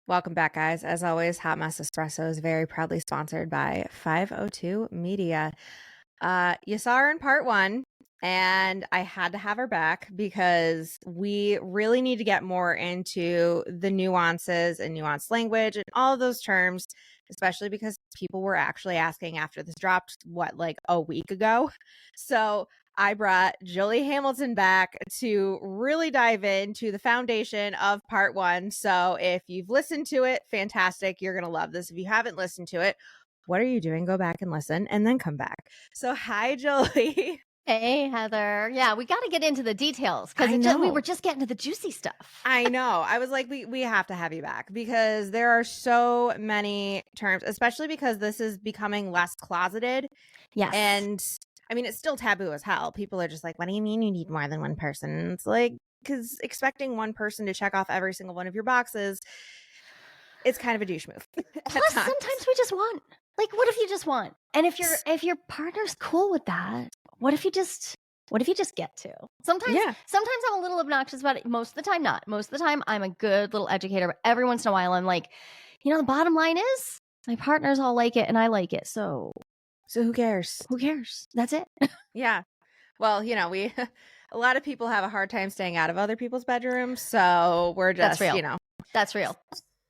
Welcome back, guys. As always, Hot Mess Espresso is very proudly sponsored by 502 Media. You saw her in part one, and I had to have her back because we really need to get more into the nuances and nuanced language and all of those terms, especially because people were actually asking after this dropped, like a week ago. So I brought Joli Hamilton back to really dive into the foundation of part one. So if you've listened to it, fantastic. You're going to love this. If you haven't listened to it, what are you doing? Go back and listen and then come back. So hi, Joli. Hey, Heather. Yeah, we got to get into the details because we were just getting to the juicy stuff. I know. I was like, we have to have you back because there are so many terms, especially because this is becoming less closeted. Yes. And I mean, it's still taboo as hell. People are just like, what do you mean you need more than one person? And it's like, because expecting one person to check off every single one of your boxes, it's kind of a douche move. Plus, sometimes we just want. Like, what if you just want? And if your partner's cool with that, what if you just get to? Sometimes I'm a little obnoxious about it. Most of the time, not. Most of the time, I'm a good little educator. But every once in a while, I'm like, the bottom line is my partners all like it and I like it. So who cares? Who cares? That's it. Yeah. Well, a lot of people have a hard time staying out of other people's bedrooms. So we're just, That's real. That's real.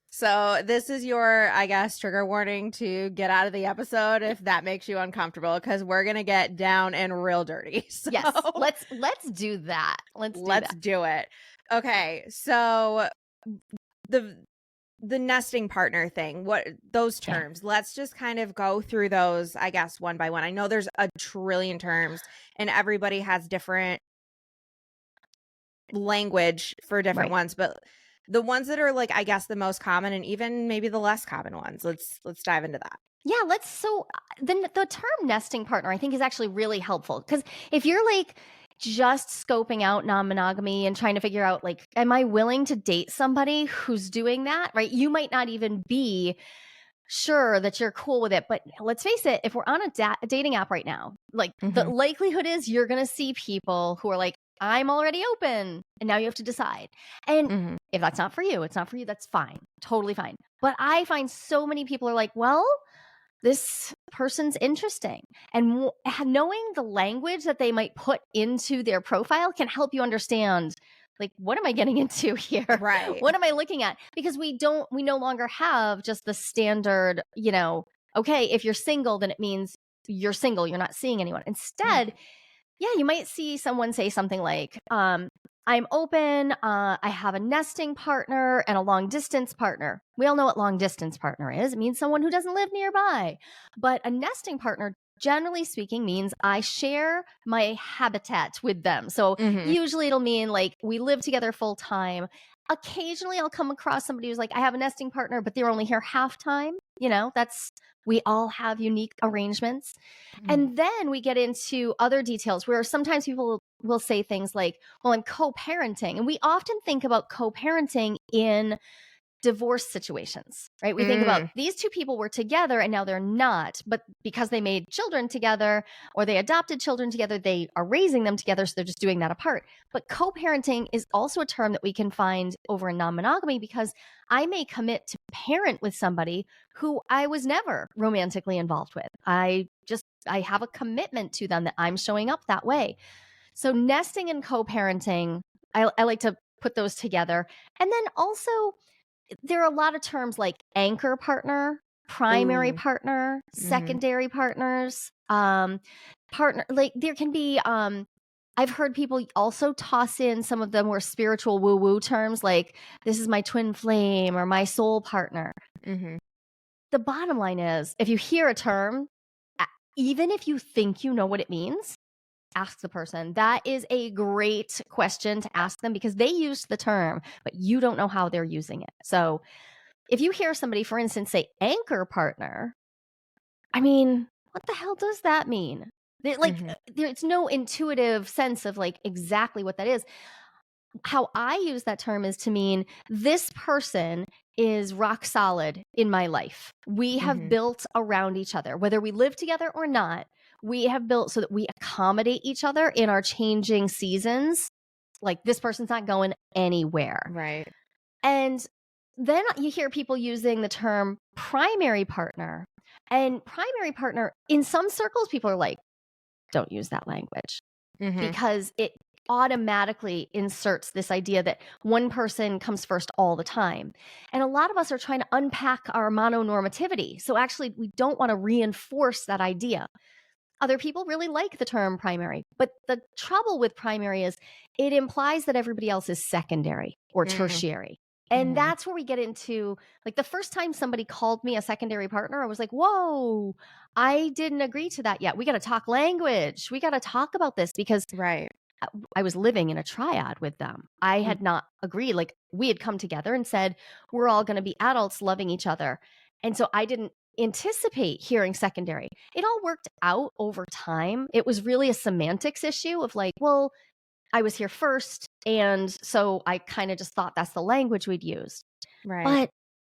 So this is your, I guess, trigger warning to get out of the episode if that makes you uncomfortable, because we're going to get down and real dirty. So yes. Let's do that. Let's do it. Okay. So the nesting partner thing, what those terms, let's just kind of go through those, I guess, one by one. I know there's a trillion terms and everybody has different language for different ones, but the ones that are like, I guess, the most common and even maybe the less common ones, let's dive into that. Yeah, so then the term nesting partner I think is actually really helpful, because if you're like just scoping out non-monogamy and trying to figure out, like, am I willing to date somebody who's doing that, right? You might not even be sure that you're cool with it, but let's face it, if we're on a dating app right now, like the likelihood is you're going to see people who are like, I'm already open, and now you have to decide. And if that's not for you, it's not for you. That's fine. Totally fine. But I find so many people are like, well, this person's interesting. And knowing the language that they might put into their profile can help you understand, like, what am I getting into here? Right. What am I looking at? Because we no longer have just the standard, okay, if you're single, then it means you're single. You're not seeing anyone. Instead, you might see someone say something like, I'm open, I have a nesting partner and a long distance partner. We all know what long distance partner is. It means someone who doesn't live nearby. But a nesting partner, generally speaking, means I share my habitat with them. So usually it'll mean like we live together full time. Occasionally I'll come across somebody who's like, I have a nesting partner, but they're only here half time. We all have unique arrangements. And then we get into other details where sometimes people will say things like, well, I'm co-parenting. And we often think about co-parenting in divorce situations, right? We think about these two people were together and now they're not, but because they made children together or they adopted children together, they are raising them together. So they're just doing that apart. But co-parenting is also a term that we can find over in non-monogamy, because I may commit to parent with somebody who I was never romantically involved with. I have a commitment to them that I'm showing up that way. So nesting and co-parenting, I like to put those together. And then also, there are a lot of terms like anchor partner, primary partner, secondary partners, partner. Like there can be, I've heard people also toss in some of the more spiritual woo-woo terms like, this is my twin flame or my soul partner. The bottom line is, if you hear a term, even if you think you know what it means, ask the person. That is a great question to ask them, because they used the term, but you don't know how they're using it. So if you hear somebody, for instance, say anchor partner, I mean, what the hell does that mean? There's no intuitive sense of like exactly what that is. How I use that term is to mean this person is rock solid in my life. We have built around each other, whether we live together or not. We have built so that we accommodate each other in our changing seasons. Like, this person's not going anywhere. Right. And then you hear people using the term primary partner. And primary partner, in some circles, people are like, don't use that language because it automatically inserts this idea that one person comes first all the time. And a lot of us are trying to unpack our mononormativity. So actually, we don't want to reinforce that idea. Other people really like the term primary, but the trouble with primary is it implies that everybody else is secondary or tertiary. And that's where we get into, like, the first time somebody called me a secondary partner, I was like, whoa, I didn't agree to that yet. We got to talk language. We got to talk about this because Right. I was living in a triad with them. I had not agreed. Like, we had come together and said, we're all going to be adults loving each other. And so I didn't anticipate hearing secondary. It all worked out over time. It was really a semantics issue of like, well, I was here first. And so I kind of just thought that's the language we'd use. Right. But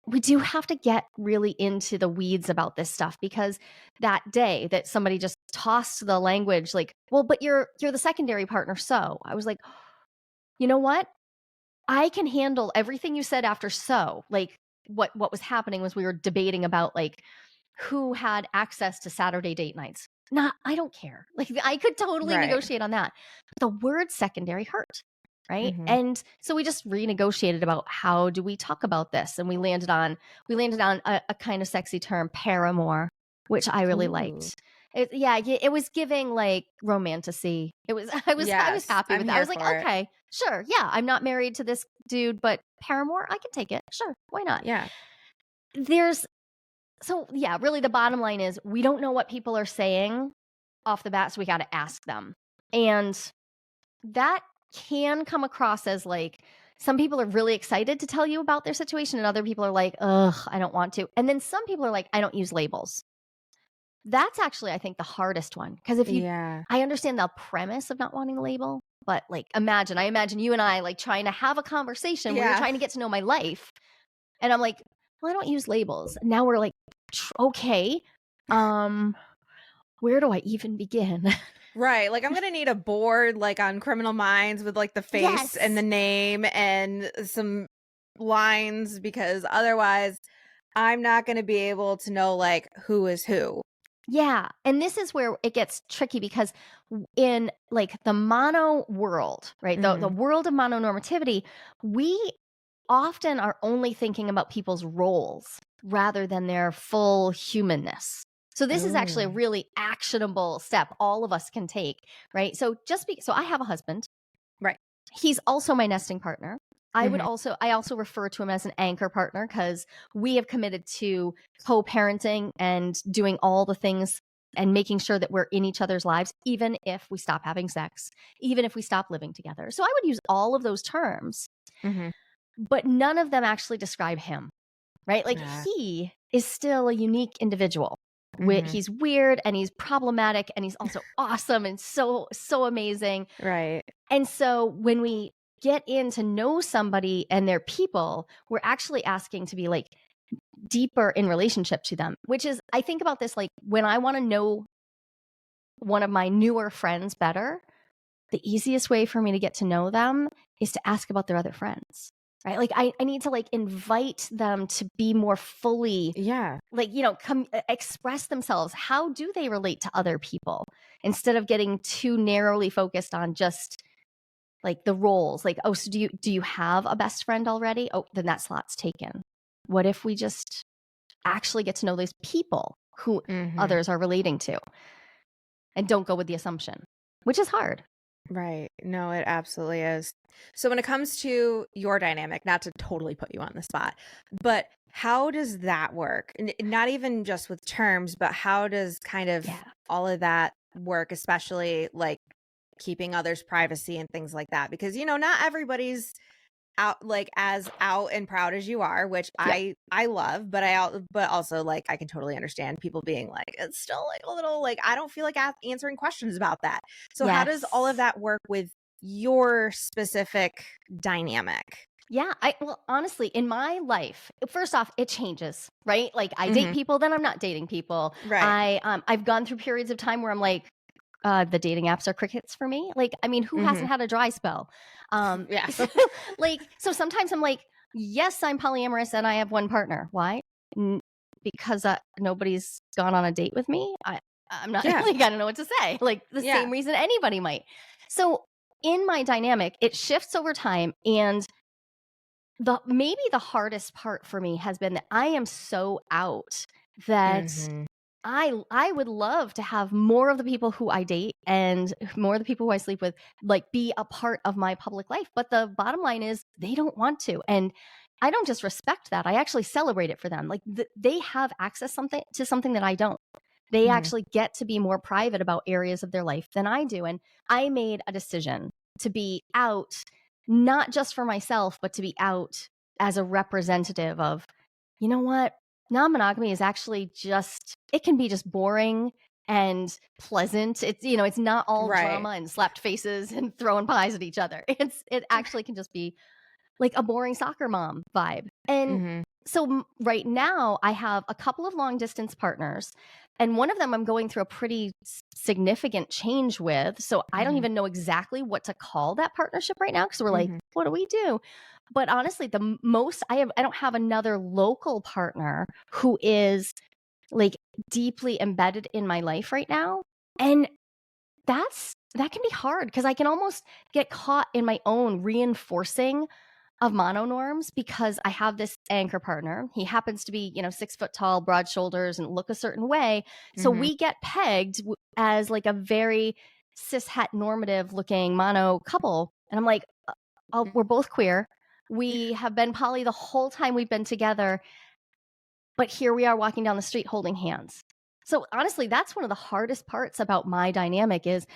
we do have to get really into the weeds about this stuff because that day that somebody just tossed the language like, well, but you're the secondary partner. So I was like, you know what? I can handle everything you said after so. Like what was happening was we were debating about like who had access to Saturday date nights. I don't care. Like I could totally Right. negotiate on that. But the word secondary hurt. Right. And so we just renegotiated about how do we talk about this? And we landed on a kind of sexy term, paramour, which I really liked. It was giving like romantasy. I was Yes, happy I'm with that. I here was like, for it. okay, sure. Yeah, I'm not married to this dude, but paramour, I can take it. Sure. Why not? Yeah. Really the bottom line is we don't know what people are saying off the bat, so we got to ask them. And that can come across as like some people are really excited to tell you about their situation and other people are like, ugh, I don't want to. And then some people are like, I don't use labels. That's actually, I think, the hardest one. Because I understand the premise of not wanting a label, but like I imagine you and I like trying to have a conversation where you're trying to get to know my life. And I'm like, well, I don't use labels. And now we're like, okay, where do I even begin? Right. Like I'm going to need a board like on Criminal Minds with like the face and the name and some lines because otherwise I'm not going to be able to know like who is who. Yeah. And this is where it gets tricky because in like the mono world, right? The world of mononormativity, we often are only thinking about people's roles rather than their full humanness. So this is actually a really actionable step all of us can take, right? So so I have a husband. Right. He's also my nesting partner. I also refer to him as an anchor partner because we have committed to co-parenting and doing all the things and making sure that we're in each other's lives, even if we stop having sex, even if we stop living together. So I would use all of those terms, but none of them actually describe him, right? Like he is still a unique individual. He's weird and he's problematic and he's also awesome and so amazing. Right. And so when we get in to know somebody and their people, we're actually asking to be like deeper in relationship to them, which is, I think about this like when I want to know one of my newer friends better, the easiest way for me to get to know them is to ask about their other friends. Right. Like I need to like invite them to be more fully, like, express themselves. How do they relate to other people instead of getting too narrowly focused on just like the roles? Like, oh, so do you have a best friend already? Oh, then that slot's taken. What if we just actually get to know those people who others are relating to and don't go with the assumption, which is hard. Right. No, it absolutely is. So when it comes to your dynamic, not to totally put you on the spot, but how does that work? Not even just with terms, but how does kind of all of that work, especially like keeping others' privacy and things like that? Because, not everybody's out like as out and proud as you are, which I love, but also like I can totally understand people being like, it's still like a little like I don't feel like answering questions about that. So how does all of that work with your specific dynamic? Yeah, well, honestly, in my life, first off, it changes, right? Like I date people, then I'm not dating people. Right. I've gone through periods of time where I'm like, the dating apps are crickets for me. Like, I mean, who hasn't had a dry spell? Yes. Like, so sometimes I'm like, yes, I'm polyamorous and I have one partner. Why? Because nobody's gone on a date with me. I'm not Yeah. like, I don't know what to say. Like the Yeah. same reason anybody might. So in my dynamic, it shifts over time. And maybe the hardest part for me has been that I am so out that Mhm. I would love to have more of the people who I date and more of the people who I sleep with like be a part of my public life. But the bottom line is they don't want to. And I don't just respect that. I actually celebrate it for them. Like they have access to something that I don't. They Mhm. actually get to be more private about areas of their life than I do. And I made a decision to be out, not just for myself, but to be out as a representative of, you know what? Non-monogamy is actually it can be just boring and pleasant. It's not all Right. drama and slapped faces and throwing pies at each other. It actually can just be like a boring soccer mom vibe. And Mhm. so right now I have a couple of long distance partners, and one of them I'm going through a pretty significant change with. So I don't Mhm. even know exactly what to call that partnership right now because we're like, Mhm. what do we do? But honestly, the most I don't have another local partner who is like deeply embedded in my life right now. And that can be hard because I can almost get caught in my own reinforcing of mononorms because I have this anchor partner. He happens to be, 6 foot tall, broad shoulders, and look a certain way. So Mhm. we get pegged as like a very cis het normative looking mono couple. And I'm like, oh, we're both queer. We have been poly the whole time we've been together. But here we are walking down the street holding hands. So honestly, that's one of the hardest parts about my dynamic is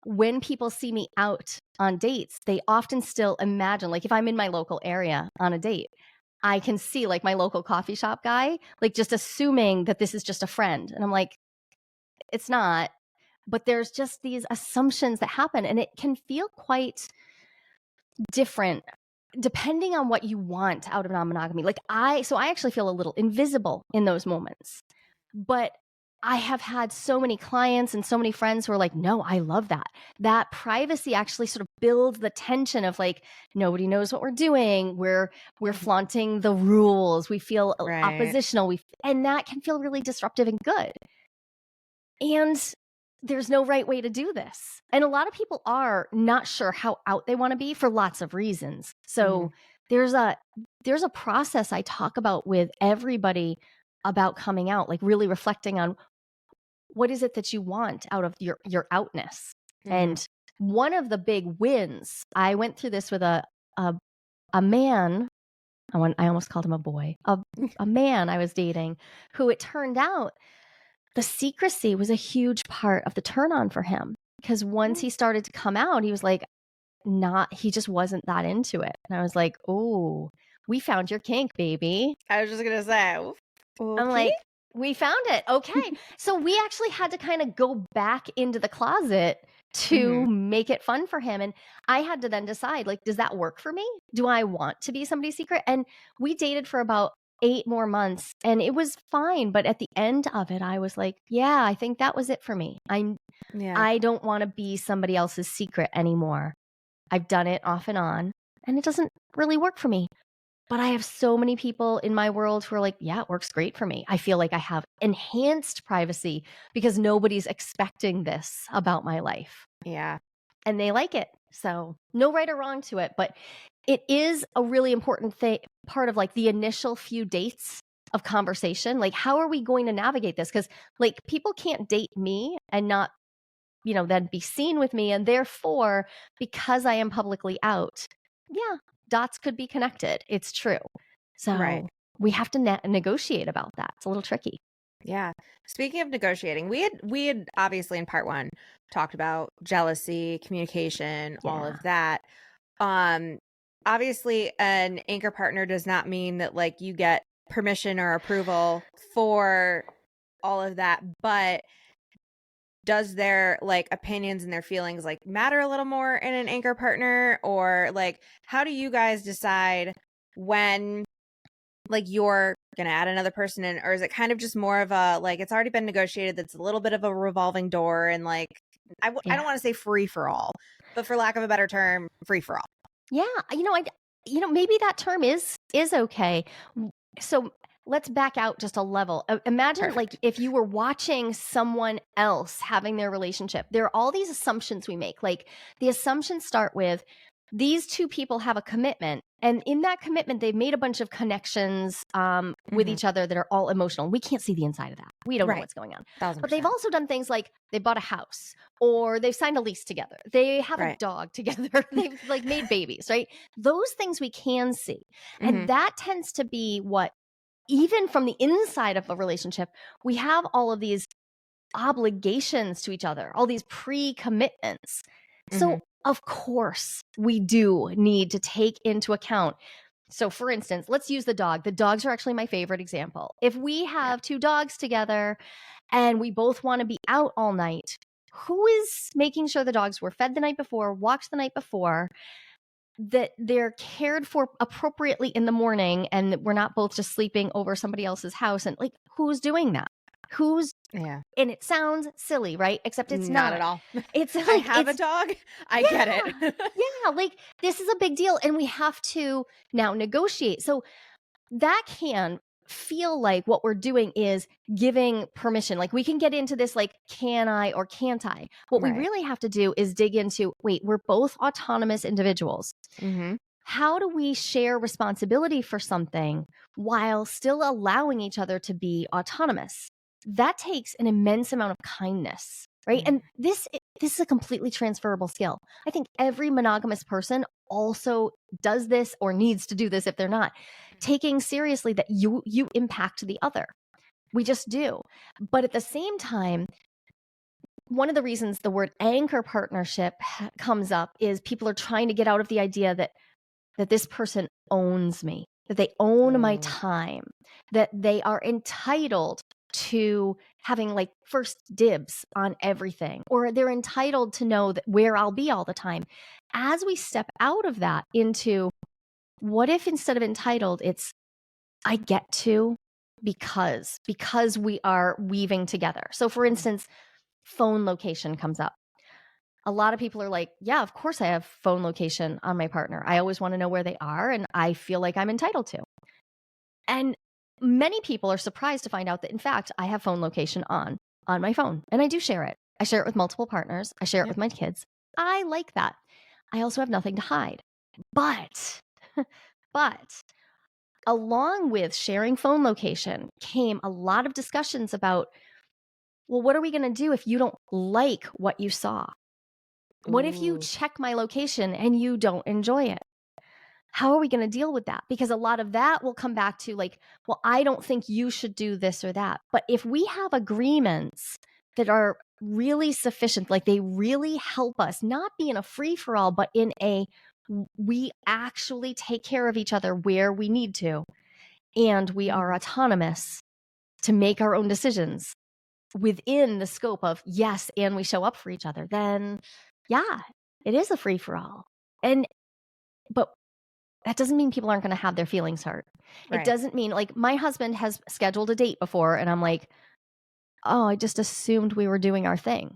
when people see me out on dates, they often still imagine, like if I'm in my local area on a date, I can see like my local coffee shop guy, like just assuming that this is just a friend. And I'm like, it's not. But there's just these assumptions that happen, and it can feel quite different depending on what you want out of non-monogamy. So I actually feel a little invisible in those moments. But I have had so many clients and so many friends who are like, no, I love that. That privacy actually sort of builds the tension of like, nobody knows what we're doing. We're Mhm. flaunting the rules. We feel Right. oppositional. And that can feel really disruptive and good. And there's no right way to do this. And a lot of people are not sure how out they want to be for lots of reasons. So Mhm. there's a process I talk about with everybody about coming out, like really reflecting on what is it that you want out of your outness. Mhm. And one of the big wins, I went through this with a a man. I almost called him a boy. A man I was dating who it turned out the secrecy was a huge part of the turn on for him because once he started to come out, he was like, he just wasn't that into it. And I was like, oh, we found your kink, baby. I was just gonna say, I'm okay. like, we found it. Okay. So we actually had to kind of go back into the closet to Mhm. make it fun for him. And I had to then decide, like, does that work for me? Do I want to be somebody's secret? And we dated for about 8 more months and it was fine. But at the end of it, I was like, yeah, I think that was it for me. Yeah. I don't want to be somebody else's secret anymore. I've done it off and on and it doesn't really work for me. But I have so many people in my world who are like, yeah, it works great for me. I feel like I have enhanced privacy because nobody's expecting this about my life Yeah. and they like it. So, no right or wrong to it, but it is a really important part of like the initial few dates of conversation. Like, how are we going to navigate this? Because like people can't date me and not, then be seen with me. And therefore, because I am publicly out, yeah, dots could be connected. It's true. Right. So we have to negotiate about that. It's a little tricky. Yeah. Speaking of negotiating, we had obviously in part 1 talked about jealousy, communication, all Yeah. of that. Um Obviously an anchor partner does not mean that like you get permission or approval for all of that, but does their like opinions and their feelings like matter a little more in an anchor partner, or like how do you guys decide when like you're gonna add another person in, or is it kind of just more of a like it's already been negotiated that's a little bit of a revolving door and like I Yeah. don't want to say free for all, but for lack of a better term, free for all. Yeah. maybe that term is okay. So let's back out just a level. Imagine Perfect. like if you were watching someone else having their relationship. There are all these assumptions we make. Like the assumptions start with these two people have a commitment, and in that commitment, they've made a bunch of connections with each other that are all emotional. We can't see the inside of that. We don't know Right. what's going on. But they've 1000%. also done things like they bought a house, or they've signed a lease together. They have a Right. dog together. They've like made babies, right? Those things we can see. And Mhm. that tends to be what, even from the inside of a relationship, we have all of these obligations to each other, all these pre-commitments. So Mhm. of course we do need to take into account. So for instance, let's use the dog. The dogs are actually my favorite example. If we Yeah. have two dogs together and we both want to be out all night, who is making sure the dogs were fed the night before, walked the night before, that they're cared for appropriately in the morning, and that we're not both just sleeping over somebody else's house? And like, who's doing that? Who's Yeah. And it sounds silly, right? Except it's Not not. at all. It's I like, have a dog. I get yeah, it. yeah, like this is a big deal, and we have to now negotiate. So that can feel like what we're doing is giving permission. Like we can get into this, like, can I or can't I? What we Right. really have to do is dig into, wait, we're both autonomous individuals. Mhm. How do we share responsibility for something while still allowing each other to be autonomous? That takes an immense amount of kindness, right? Mhm. And this is a completely transferable skill. I think every monogamous person also does this or needs to do this if they're not, taking seriously that you impact the other. We just do. But at the same time, one of the reasons the word anchor partnership comes up is people are trying to get out of the idea that this person owns me, that they own my Oh. time, that they are entitled to having like first dibs on everything, or they're entitled to know that where I'll be all the time. As we step out of that into, what if instead of entitled, it's I get to, because we are weaving together. So for instance, phone location comes up. A lot of people are like, yeah, of course I have phone location on my partner. I always want to know where they are, and I feel like I'm entitled to. And many people are surprised to find out that, in fact, I have phone location on my phone, and I do share it. I share it with multiple partners. I share it Yeah. with my kids. I like that. I also have nothing to hide. But, but along with sharing phone location came a lot of discussions about, well, what are we going to do if you don't like what you saw? What if you Ooh. check my location and you don't enjoy it? How are we going to deal with that? Because a lot of that will come back to like, well, I don't think you should do this or that. But if we have agreements that are really sufficient, like they really help us not be in a free for all, but in a, we actually take care of each other where we need to, and we are Mhm. autonomous to make our own decisions within the scope of yes, and we show up for each other, then yeah, it is a free for all. And but that doesn't mean people aren't going to have their feelings hurt. It Right. doesn't mean, like, my husband has scheduled a date before and I'm like, "Oh, I just assumed we were doing our thing.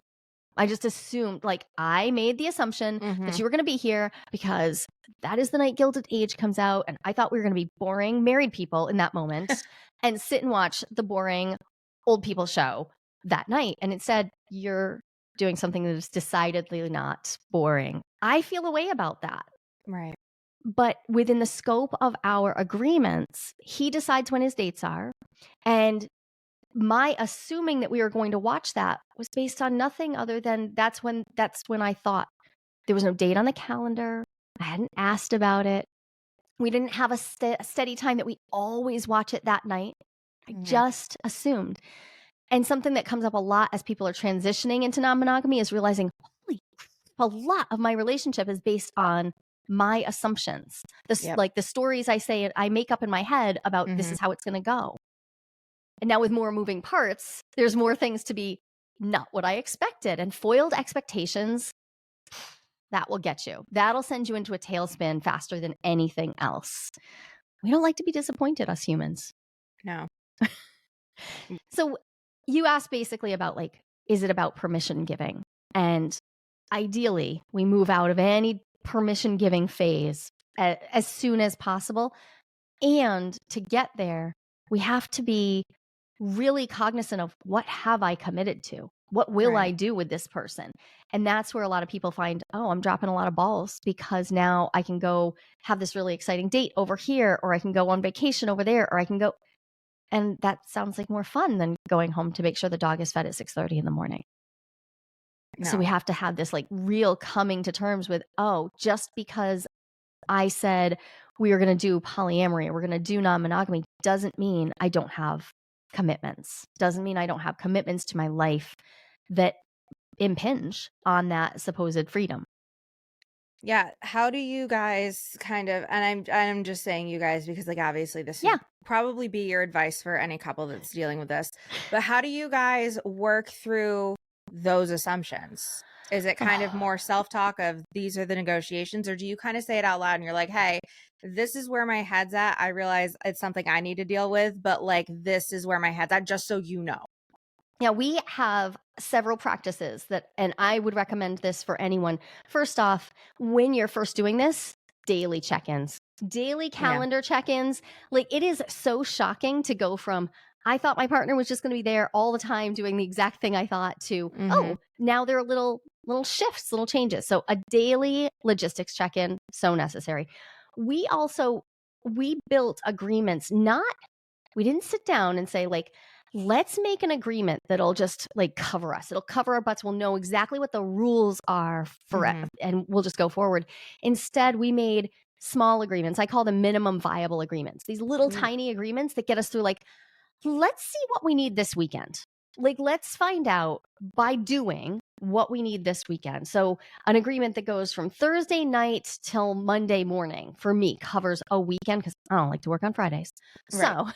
I just assumed, like, I made the assumption that Mhm. you were going to be here because that is the night Gilded Age comes out, and I thought we were going to be boring married people in that moment and sit and watch the boring old people show that night. And instead, you're doing something that is decidedly not boring." I feel a way about that. Right. But within the scope of our agreements, he decides when his dates are. And my assuming that we were going to watch that was based on nothing other than that's when I thought. There was no date on the calendar. I hadn't asked about it. We didn't have a steady time that we always watch it that night. I Mhm. just assumed. And something that comes up a lot as people are transitioning into non-monogamy is realizing, holy, a lot of my relationship is based on my assumptions. Yep. Like the stories I say, I make up in my head about this Mhm. is how it's going to go. And now with more moving parts, there's more things to be not what I expected. And foiled expectations, that will get you. That'll send you into a tailspin faster than anything else. We don't like to be disappointed, us humans. No. So you asked basically about, like, is it about permission giving? And ideally, we move out of any permission giving phase as soon as possible. And to get there, we have to be really cognizant of what have I committed to? What will I do with this person? And that's where a lot of people find, oh, I'm dropping a lot of balls because now I can go have this really exciting date over here, or I can go on vacation over there, or I can go. And that sounds like more fun than going home to make sure the dog is fed at 6:30 in the morning. So we have to have this like real coming to terms with, oh, just because I said we are going to do polyamory or we're going to do non-monogamy doesn't mean I don't have commitments. Doesn't mean I don't have commitments to my life that impinge on that supposed freedom. Yeah. How do you guys kind of, and I'm just saying you guys because like obviously this would probably be your advice for any couple that's dealing with this, but how do you guys work through those assumptions? Is it kind of more self-talk of these are the negotiations, or do you kind of say it out loud and you're like, hey, this is where my head's at. I realize it's something I need to deal with, but like this is where my head's at, just so you know. Yeah, we have several practices that, and I would recommend this for anyone. First off, when you're first doing this, daily check-ins, daily calendar check-ins. Like it is so shocking to go from, I thought my partner was just going to be there all the time doing the exact thing I thought to, oh, now there are little shifts, little changes. So a daily logistics check-in, so necessary. We built agreements, we didn't sit down and say like, let's make an agreement that'll just like cover us. It'll cover our butts. We'll know exactly what the rules are for it, and we'll just go forward. Instead, we made small agreements. I call them minimum viable agreements. These little tiny agreements that get us through like, let's see what we need this weekend. Like, let's find out by doing what we need this weekend. So an agreement that goes from Thursday night till Monday morning for me covers a weekend because I don't like to work on Fridays. So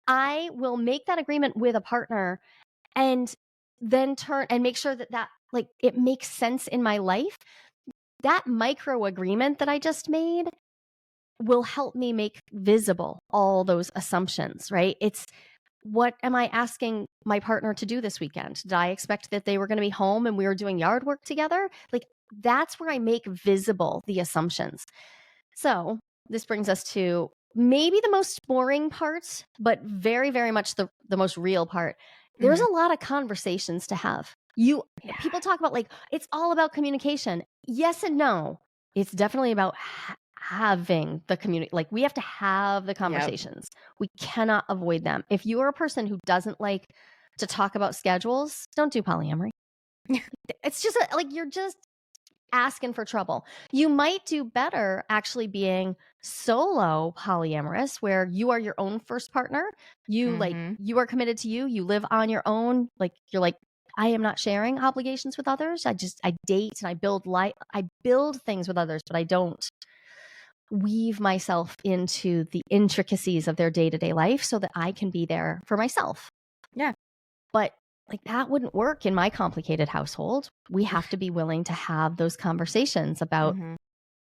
I will make that agreement with a partner and then turn and make sure that like it makes sense in my life. That micro agreement that I just made will help me make visible all those assumptions, right? It's, what am I asking my partner to do this weekend? Did I expect that they were going to be home and we were doing yard work together? Like that's where I make visible the assumptions. So this brings us to maybe the most boring part, but very, very much the most real part. There's a lot of conversations to have. People talk about like, it's all about communication. Yes and no. It's definitely about having the community. Like we have to have the conversations. We cannot avoid them. If you are a person who doesn't like to talk about schedules, don't do polyamory. It's just like, you're just asking for trouble. You might do better actually being solo polyamorous, where you are your own first partner. You like, you are committed to you live on your own. Like you're like, I am not sharing obligations with others. I date and I build things with others, but I don't weave myself into the intricacies of their day-to-day life so that I can be there for myself. Yeah. But like that wouldn't work in my complicated household. We have to be willing to have those conversations about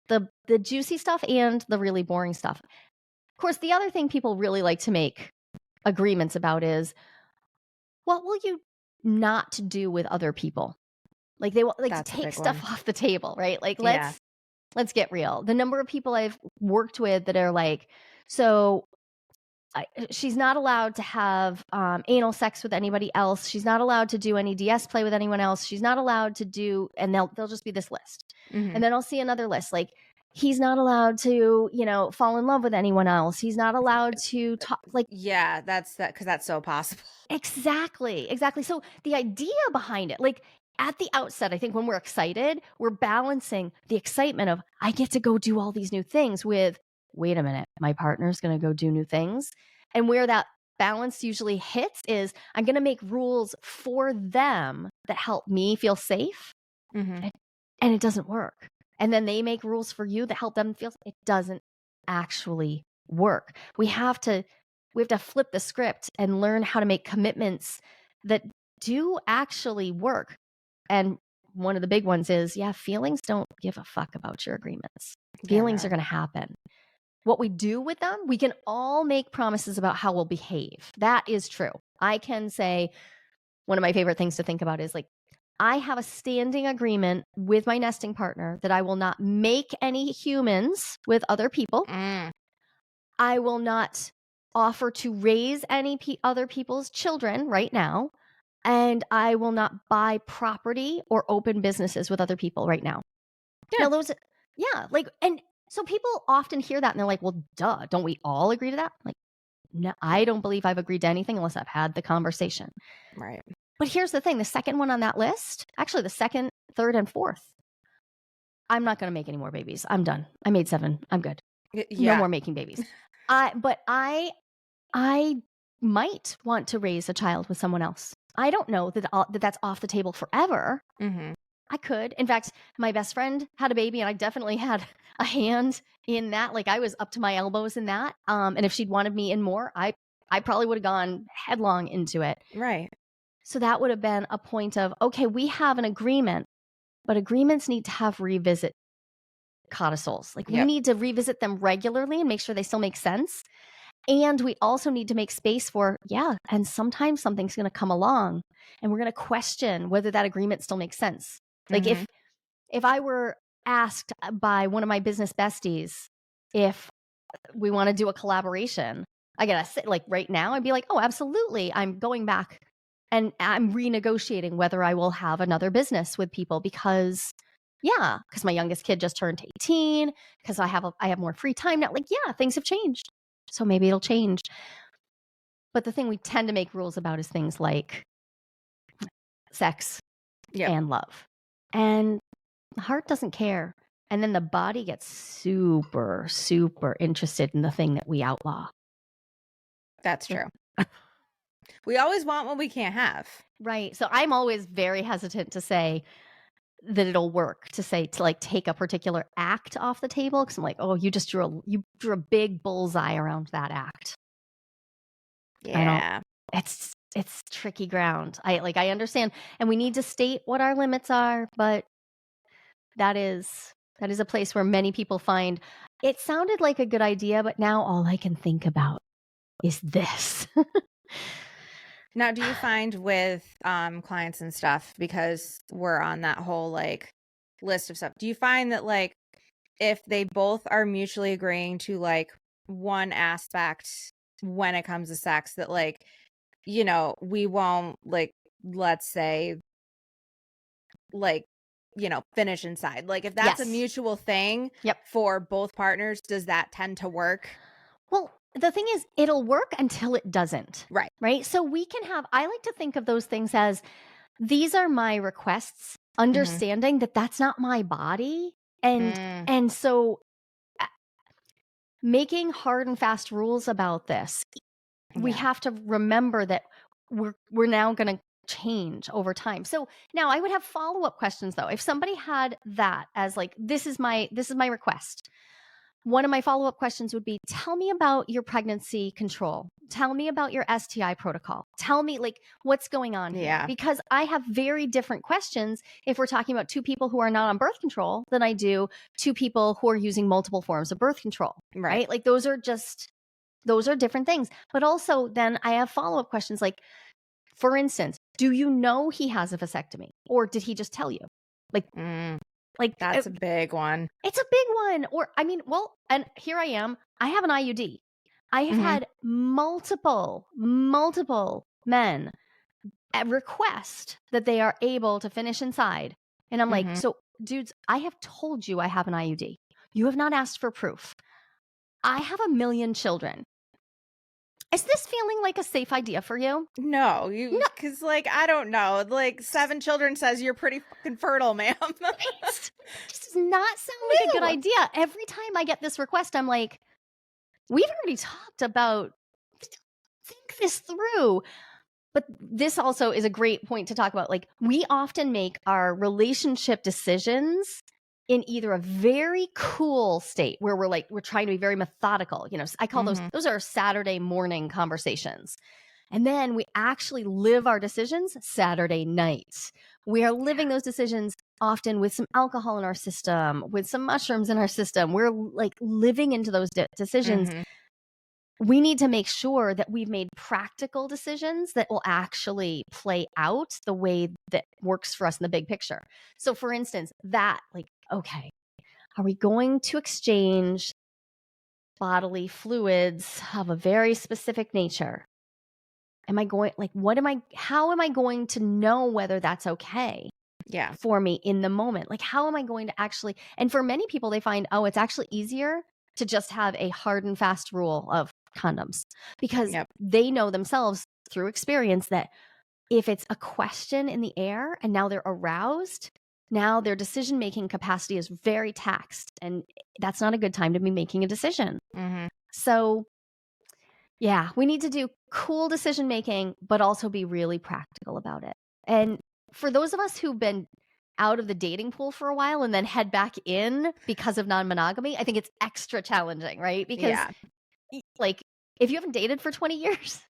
the juicy stuff and the really boring stuff. Of course, the other thing people really like to make agreements about is, what will you not do with other people? Like they want like to take stuff off the table, right? Like let's get real. The number of people I've worked with that are like, so she's not allowed to have anal sex with anybody else. She's not allowed to do any DS play with anyone else. She's not allowed to do, and they'll just be this list. And then I'll see another list like, he's not allowed to, fall in love with anyone else. He's not allowed to talk like. Yeah, that's that, because that's so possible. Exactly. So the idea behind it, like at the outset, I think when we're excited, we're balancing the excitement of, I get to go do all these new things with, wait a minute, my partner's going to go do new things. And where that balance usually hits is, I'm going to make rules for them that help me feel safe. And it doesn't work. And then they make rules for you that help them feel, it doesn't actually work. We have to flip the script and learn how to make commitments that do actually work. And one of the big ones is, feelings don't give a fuck about your agreements. Feelings are going to happen. What we do with them, we can all make promises about how we'll behave. That is true. I can say, one of my favorite things to think about is like, I have a standing agreement with my nesting partner that I will not make any humans with other people. I will not offer to raise any other people's children right now. And I will not buy property or open businesses with other people right now. Yeah. Now, and so people often hear that and they're like, well, duh, don't we all agree to that? Like, no, I don't believe I've agreed to anything unless I've had the conversation. Right. But here's the thing, the second one on that list, actually the second, third, and fourth, I'm not going to make any more babies. I'm done. I made 7. I'm good. No more making babies. But I might want to raise a child with someone else. I don't know that that's off the table forever. I could. In fact, my best friend had a baby and I definitely had a hand in that. Like I was up to my elbows in that. And if she'd wanted me in more, I probably would have gone headlong into it. Right. So that would have been a point of, okay, we have an agreement, but agreements need to have revisit codicils. Like we need to revisit them regularly and make sure they still make sense. And we also need to make space for, and sometimes something's going to come along and we're going to question whether that agreement still makes sense. Like if I were asked by one of my business besties if we want to do a collaboration, I gotta say, like right now, I'd be like, oh, absolutely. I'm going back and I'm renegotiating whether I will have another business with people because my youngest kid just turned 18, because I have more free time now. Like, things have changed. So maybe it'll change. But the thing we tend to make rules about is things like sex and love. And the heart doesn't care. And then the body gets super, super interested in the thing that we outlaw. That's true. We always want what we can't have. Right. So I'm always very hesitant to say that it'll work, to like take a particular act off the table, because I'm like, oh, you drew a big bullseye around that act. Yeah. It's tricky ground. I understand, and we need to state what our limits are, but that is a place where many people find it sounded like a good idea, but now all I can think about is this. Now, do you find with clients and stuff, because we're on that whole like list of stuff, do you find that like if they both are mutually agreeing to like one aspect when it comes to sex, that like, you know, we won't like, let's say like, you know, finish inside, like if that's a mutual thing for both partners, does that tend to work? Well, the thing is, it'll work until it doesn't. Right. So we can I like to think of those things as, these are my requests, understanding that that's not my body. And so making hard and fast rules about this, we have to remember that we're now going to change over time. So now I would have follow-up questions though. If somebody had that as like, this is my request. One of my follow-up questions would be, tell me about your pregnancy control. Tell me about your STI protocol. Tell me like what's going on here. Because I have very different questions if we're talking about 2 people who are not on birth control than I do 2 people who are using multiple forms of birth control. Right? Like those are different things. But also then I have follow-up questions like, for instance, do you know he has a vasectomy, or did he just tell you? Like that's a big one. It's a big one. Or, I mean, well, and here I am. I have an IUD. I have had multiple men request that they are able to finish inside. And I'm like, so dudes, I have told you I have an IUD. You have not asked for proof. I have a million children. Is this feeling like a safe idea for you? No, because like, I don't know, like 7 children says you're pretty fucking fertile, ma'am. This does not sound like a good idea. Every time I get this request, I'm like, we've already talked about, think this through. But this also is a great point to talk about. Like, we often make our relationship decisions in either a very cool state where we're trying to be very methodical. You know, I call those are Saturday morning conversations. And then we actually live our decisions Saturday nights. We are living those decisions often with some alcohol in our system, with some mushrooms in our system. We're like living into those decisions we need to make sure that we've made practical decisions that will actually play out the way that works for us in the big picture. So for instance, that like, okay, are we going to exchange bodily fluids of a very specific nature? How am I going to know whether that's okay Yeah. for me in the moment? Like, how am I going to actually, and for many people, they find, oh, it's actually easier to just have a hard and fast rule of condoms because Yep. they know themselves through experience that if it's a question in the air and now they're aroused, now their decision-making capacity is very taxed, and that's not a good time to be making a decision. Mm-hmm. So yeah, we need to do cool decision making, but also be really practical about it. And for those of us who've been out of the dating pool for a while and then head back in because of non-monogamy, I think it's extra challenging, right? Because Yeah. like if you haven't dated for 20 years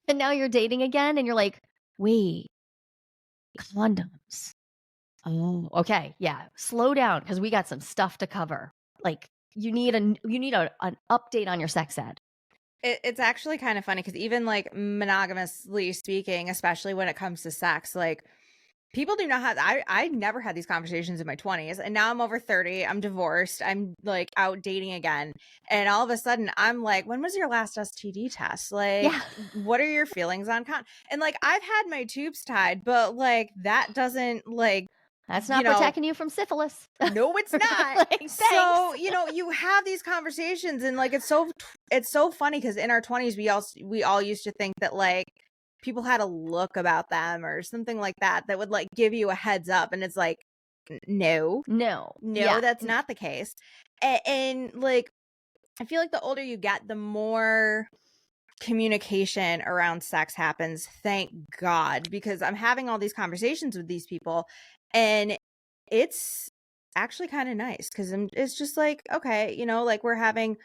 and now you're dating again and you're like, wait, condoms. Oh, okay. Yeah. Slow down because we got some stuff to cover. Like you need an update on your sex ed. It's actually kind of funny because even like monogamously speaking, especially when it comes to sex, like people do not have, I never had these conversations in my 20s, and now I'm over 30, I'm divorced, I'm like out dating again, and all of a sudden I'm like, when was your last STD test? Like, Yeah. what are your feelings on and like I've had my tubes tied, but like that doesn't like, That's you not know, protecting you from syphilis. no, it's not. Like, So, thanks. you have these conversations, and like it's so funny because in our 20s we all used to think that like people had a look about them or something like that that would like give you a heads up, and it's like no. No. No, Yeah. that's not the case. And like I feel like the older you get, the more communication around sex happens, thank God, because I'm having all these conversations with these people, and it's actually kind of nice because it's just like, okay, like we're having,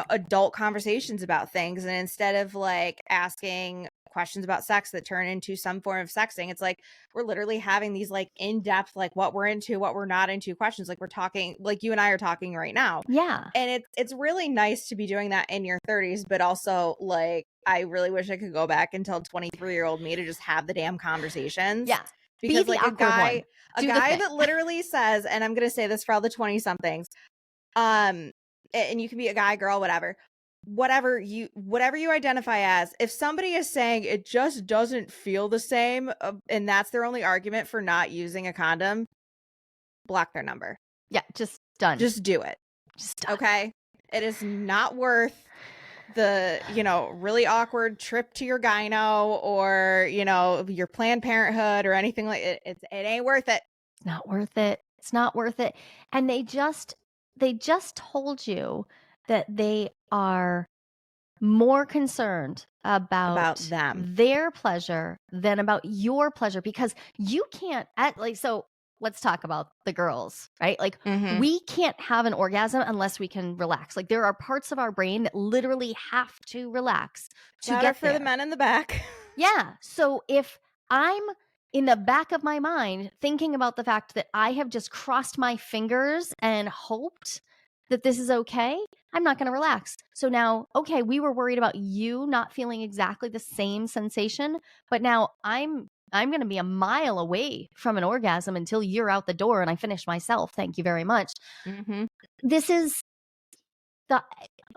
adult conversations about things, and instead of like asking questions about sex that turn into some form of sexting, it's like we're literally having these like in-depth, like what we're into, what we're not into questions, like we're talking, like you and I are talking right now. Yeah. And it's really nice to be doing that in your 30s, but also like I really wish I could go back and tell 23-year-old me to just have the damn conversations. Yeah. Be Because the like a awkward one. a Do the guy thing. that literally says, and I'm gonna say this for all the 20 somethings, and you can be a guy, girl, whatever you identify as, if somebody is saying it just doesn't feel the same, and that's their only argument for not using a condom, block their number. Yeah. Just done. Just do it. Just done. Okay? It is not worth the, really awkward trip to your gyno or, your Planned Parenthood or anything like it. It ain't worth it. It's not worth it. It's not worth it. And they just told you that they are more concerned about them. their pleasure than about your pleasure, because you can't so let's talk about the girls, right? Like Mhm. we can't have an orgasm unless we can relax. Like there are parts of our brain that literally have to relax to Louder get for the there. men in the back. Yeah. So if I'm in the back of my mind thinking about the fact that I have just crossed my fingers and hoped that this is okay, I'm not going to relax. So now, okay, we were worried about you not feeling exactly the same sensation, but now I'm going to be a mile away from an orgasm until you're out the door and I finish myself. Thank you very much. Mm-hmm. This is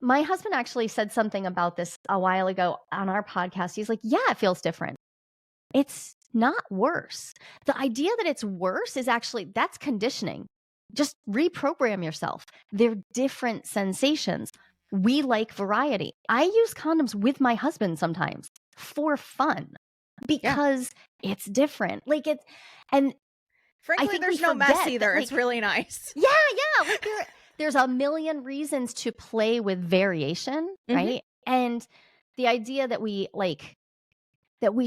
my husband actually said something about this a while ago on our podcast. He's like, yeah, it feels different. It's not worse. The idea that it's worse is actually, that's conditioning. Just reprogram yourself. They're different sensations. We like variety. I use condoms with my husband sometimes for fun because it's different. Like it's, and frankly, I think there's we no mess forget either. that, like, it's really nice. Yeah. Like there's a million reasons to play with variation, right? And the idea that we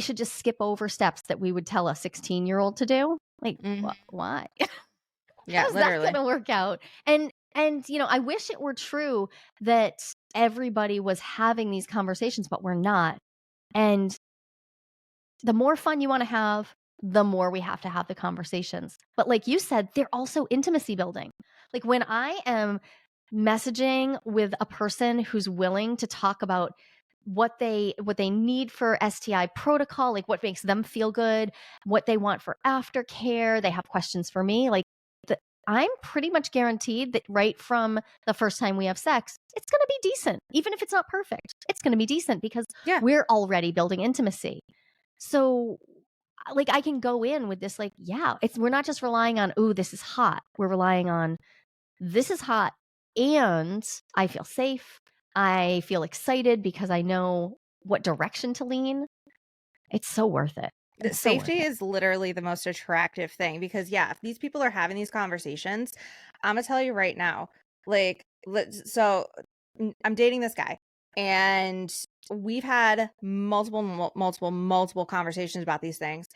should just skip over steps that we would tell a 16-year-old to do, like, why? Yeah, how's literally. that gonna work out? And I wish it were true that everybody was having these conversations, but we're not. And the more fun you want to have, the more we have to have the conversations. But like you said, they're also intimacy building. Like when I am messaging with a person who's willing to talk about what they need for STI protocol, like what makes them feel good, what they want for aftercare. They have questions for me. Like I'm pretty much guaranteed that right from the first time we have sex, it's going to be decent. Even if it's not perfect, it's going to be decent because we're already building intimacy. So like I can go in with this, like, yeah, we're not just relying on, ooh, this is hot. We're relying on, this is hot and I feel safe. I feel excited because I know what direction to lean. It's so worth it. Safety is literally the most attractive thing because if these people are having these conversations, I'm gonna tell you right now, like, I'm dating this guy and we've had multiple conversations about these things.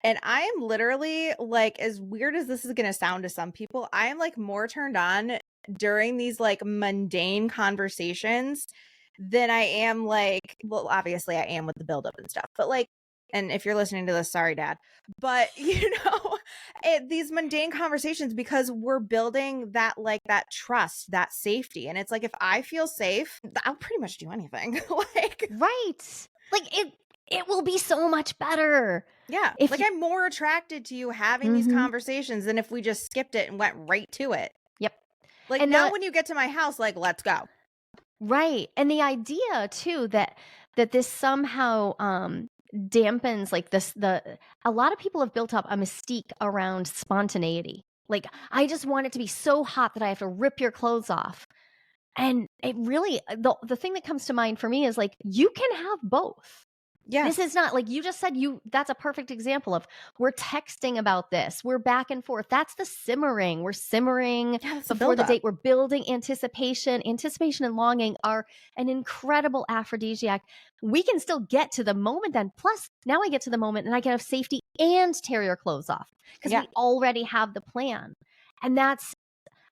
And I am literally like, as weird as this is going to sound to some people, I am like more turned on during these like mundane conversations than I am like, well, obviously I am with the buildup and stuff, but like, and if you're listening to this, sorry, Dad, but these mundane conversations, because we're building that trust, that safety. And it's like, if I feel safe, I'll pretty much do anything. Right. Like it will be so much better. Yeah. I'm more attracted to you having these conversations than if we just skipped it and went right to it. Yep. Like, and now when you get to my house, like, let's go. Right. And the idea too that this somehow dampens like a lot of people have built up a mystique around spontaneity. Like, I just want it to be so hot that I have to rip your clothes off. And it really, the thing that comes to mind for me is like, you can have both. Yeah. This is not like you just said, that's a perfect example of, we're texting about this. We're back and forth. That's the simmering. We're simmering before the date. We're building anticipation. Anticipation and longing are an incredible aphrodisiac. We can still get to the moment then. Plus, now I get to the moment and I can have safety and tear your clothes off because we already have the plan. And that's,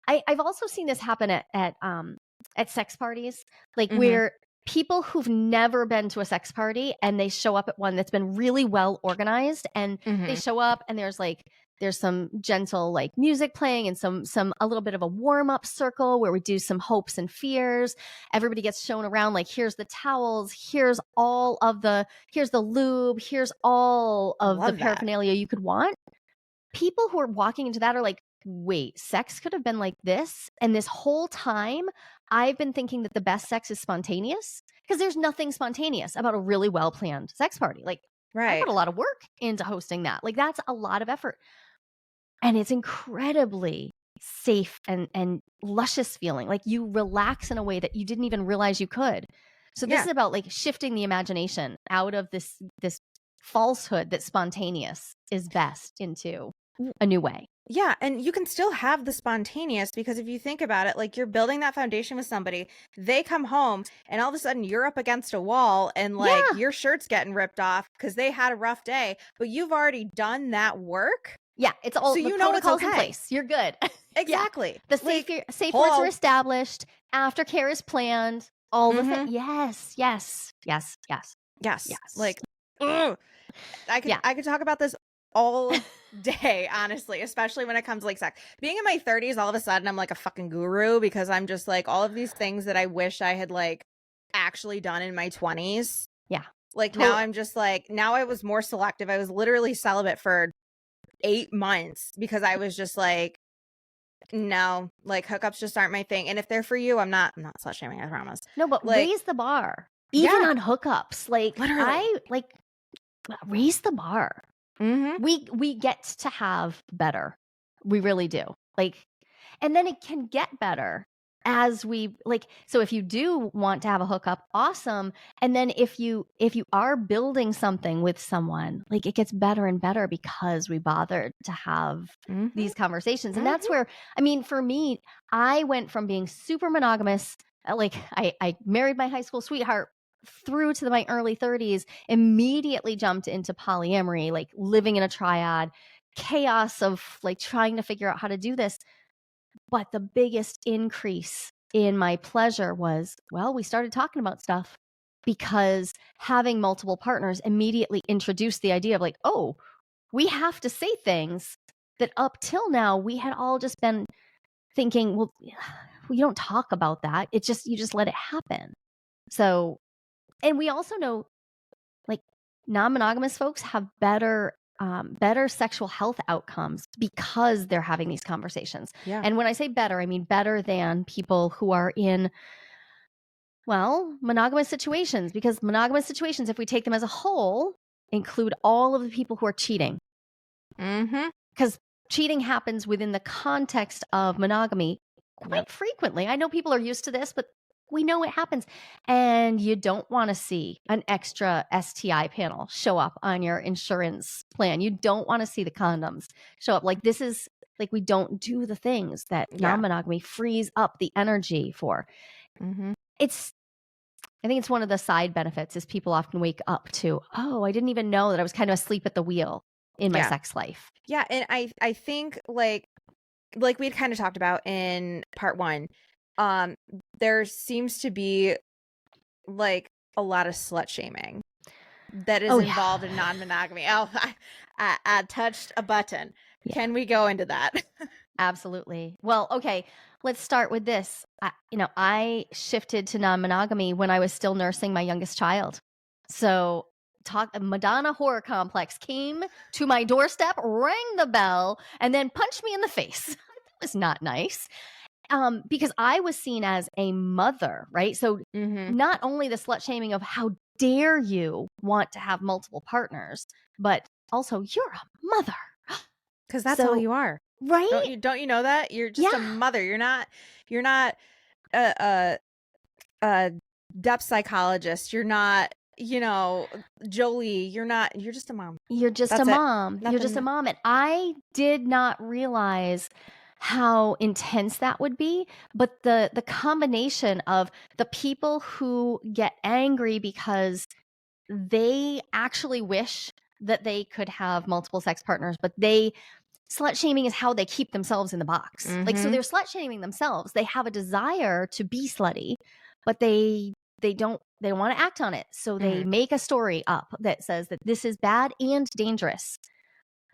I've also seen this happen at sex parties, like where people who've never been to a sex party and they show up at one that's been really well organized and they show up and there's some gentle like music playing and some a little bit of a warm-up circle where we do some hopes and fears. Everybody gets shown around, like, here's the towels, here's the lube, here's all of the paraphernalia you could want. People who are walking into that are like, wait, sex could have been like this? And this whole time, I've been thinking that the best sex is spontaneous, because there's nothing spontaneous about a really well-planned sex party. Like, I put a lot of work into hosting that. Like, that's a lot of effort. And it's incredibly safe and luscious feeling. Like, you relax in a way that you didn't even realize you could. So this is about like shifting the imagination out of this falsehood that spontaneous is best into a new way. Yeah, and you can still have the spontaneous, because if you think about it, like, you're building that foundation with somebody, they come home and all of a sudden you're up against a wall and like your shirt's getting ripped off because they had a rough day, but you've already done that work. Yeah, it's all, so you know what's in place. You're good. Exactly. The safe words are established. Aftercare is planned. All the things. Yes. Like, I could talk about this all day, honestly, especially when it comes to like sex. Being in my 30s, all of a sudden I'm like a fucking guru, because I'm just like, all of these things that I wish I had like actually done in my 20s. Yeah. Like, totally. Now I'm just like, now I was more selective. I was literally celibate for 8 months because I was just like, no, like, hookups just aren't my thing. And if they're for you, I'm not slut shaming, I promise. No, but like, raise the bar. Even on hookups. Like, literally. Raise the bar. We get to have better. We really do. Like, and then it can get better as we like. So if you do want to have a hookup, awesome. And then if you are building something with someone, like, it gets better and better because we bothered to have these conversations. And that's where, I mean, for me, I went from being super monogamous. Like, I married my high school sweetheart through to my early 30s, immediately jumped into polyamory, like living in a triad, chaos of like trying to figure out how to do this. But the biggest increase in my pleasure was, well, we started talking about stuff, because having multiple partners immediately introduced the idea of like, oh, we have to say things that up till now we had all just been thinking, well, you don't talk about that. You just let it happen. So, and we also know, like, non-monogamous folks have better sexual health outcomes because they're having these conversations. Yeah. And when I say better, I mean better than people who are in, well, monogamous situations, because monogamous situations, if we take them as a whole, include all of the people who are cheating. Mm-hmm. Because cheating happens within the context of monogamy quite frequently. I know people are used to this, but we know it happens. And you don't want to see an extra STI panel show up on your insurance plan. You don't want to see the condoms show up. Like, this is like, we don't do the things that non-monogamy frees up the energy for. Mm-hmm. I think it's one of the side benefits is people often wake up to, oh, I didn't even know that I was kind of asleep at the wheel in my sex life. Yeah. And I think like we'd kind of talked about in part 1, there seems to be like a lot of slut shaming that is involved in non-monogamy. Oh, I touched a button. Yeah. Can we go into that? Absolutely. Well, okay, let's start with this. I shifted to non-monogamy when I was still nursing my youngest child. So Madonna Horror Complex came to my doorstep, rang the bell, and then punched me in the face. That was not nice. Because I was seen as a mother, right? So not only the slut shaming of how dare you want to have multiple partners, but also you're a mother. Because that's all you are. Right? Don't you know that? You're just a mother. You're not a depth psychologist. You're not, Joli. You're just a mom. You're just a mom. You're just a mom. And I did not realize how intense that would be, but the combination of the people who get angry because they actually wish that they could have multiple sex partners, but slut shaming is how they keep themselves in the box. Like, so they're slut shaming themselves. They have a desire to be slutty, but they don't want to act on it. So they make a story up that says that this is bad and dangerous.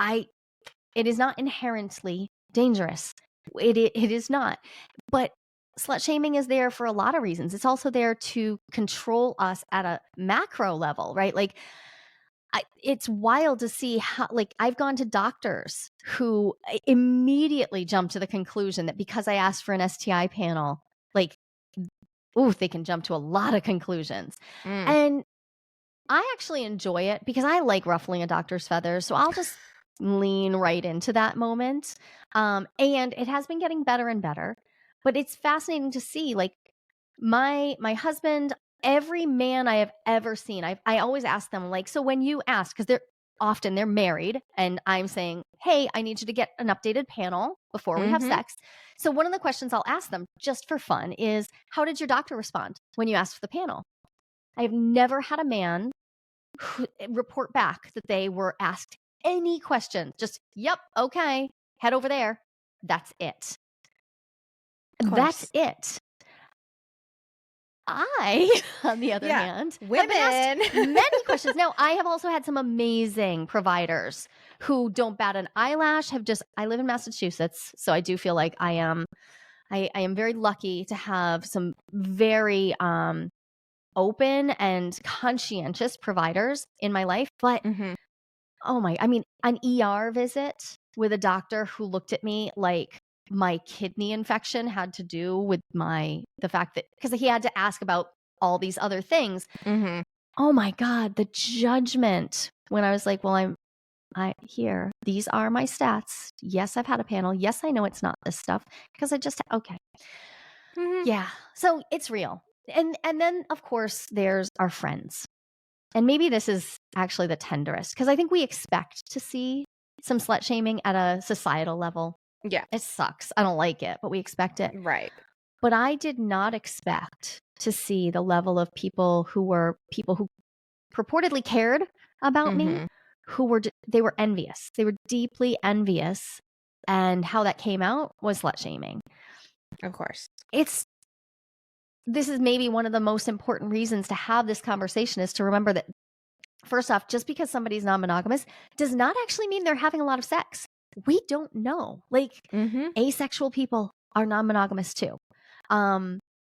It is not inherently dangerous. It is not. But slut shaming is there for a lot of reasons. It's also there to control us at a macro level, right? Like, it's wild to see how, like, I've gone to doctors who immediately jump to the conclusion that because I asked for an STI panel, like, they can jump to a lot of conclusions. And I actually enjoy it because I like ruffling a doctor's feathers. So I'll just lean right into that moment. And it has been getting better and better. But it's fascinating to see, like, my husband, every man I have ever seen, I always ask them, like, so when you ask, because they're married, and I'm saying, hey, I need you to get an updated panel before we have sex. So one of the questions I'll ask them just for fun is, how did your doctor respond when you asked for the panel? I have never had a man report back that they were asked any question. Just, yep, okay, head over there. That's it. That's it. I, on the other hand, women, have been asked many questions. Now, I have also had some amazing providers who don't bat an eyelash. I live in Massachusetts, so I do feel like I am very lucky to have some very open and conscientious providers in my life. But an ER visit with a doctor who looked at me like my kidney infection had to do with the fact that, because he had to ask about all these other things. Oh my God, the judgment when I was like, well, these are my stats. Yes, I've had a panel. Yes, I know it's not this stuff because okay. Yeah. So it's real. And then of course there's our friends. And maybe this is actually the tenderest, because I think we expect to see some slut shaming at a societal level. Yeah. It sucks. I don't like it, but we expect it. Right. But I did not expect to see the level of people who purportedly cared about me, they were envious. They were deeply envious. And how that came out was slut shaming. Of course. This is maybe one of the most important reasons to have this conversation, is to remember that, first off, just because somebody's non-monogamous does not actually mean they're having a lot of sex. We don't know. Like, asexual people are non-monogamous too.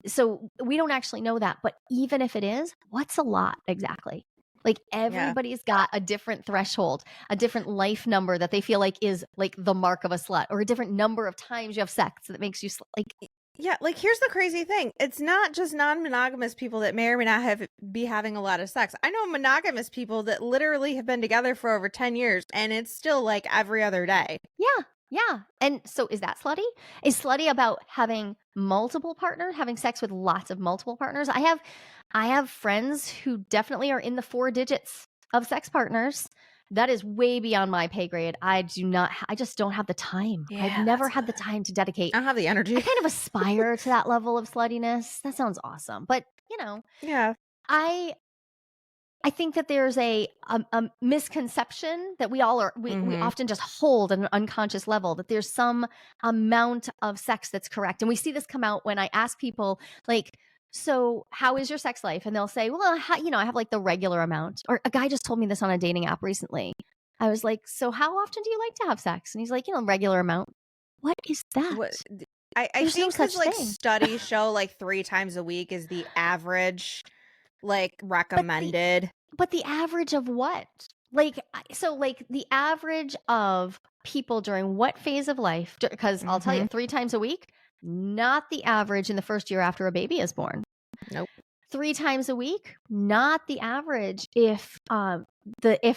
So we don't actually know that, but even if it is, what's a lot exactly? Like everybody's got a different threshold, a different life number that they feel like is like the mark of a slut, or a different number of times you have sex that makes you like. Yeah, like here's the crazy thing. It's not just non-monogamous people that may or may not be having a lot of sex. I know monogamous people that literally have been together for over 10 years and it's still like every other day. Yeah. Yeah. And so is that slutty? Is slutty about having multiple partners, having sex with lots of multiple partners? I have friends who definitely are in the 4 digits of sex partners. That is way beyond my pay grade. I just don't have the time. Yeah, I've never had the time to dedicate. I don't have the energy. I kind of aspire to that level of sluttiness. That sounds awesome. But, Yeah. I think that there's a misconception that we all are, we often just hold at an unconscious level, that there's some amount of sex that's correct. And we see this come out when I ask people, like, so how is your sex life? And they'll say, well, I have like the regular amount. Or a guy just told me this on a dating app recently. I was like, so how often do you like to have sex? And he's like, regular amount. What is that? I There's no think such because like thing. studies show like 3 times a week is the average, like recommended. But the average of what? Like, so like the average of people during what phase of life? Because I'll tell you, 3 times a week, not the average in the first year after a baby is born. Nope. 3 times a week, not the average if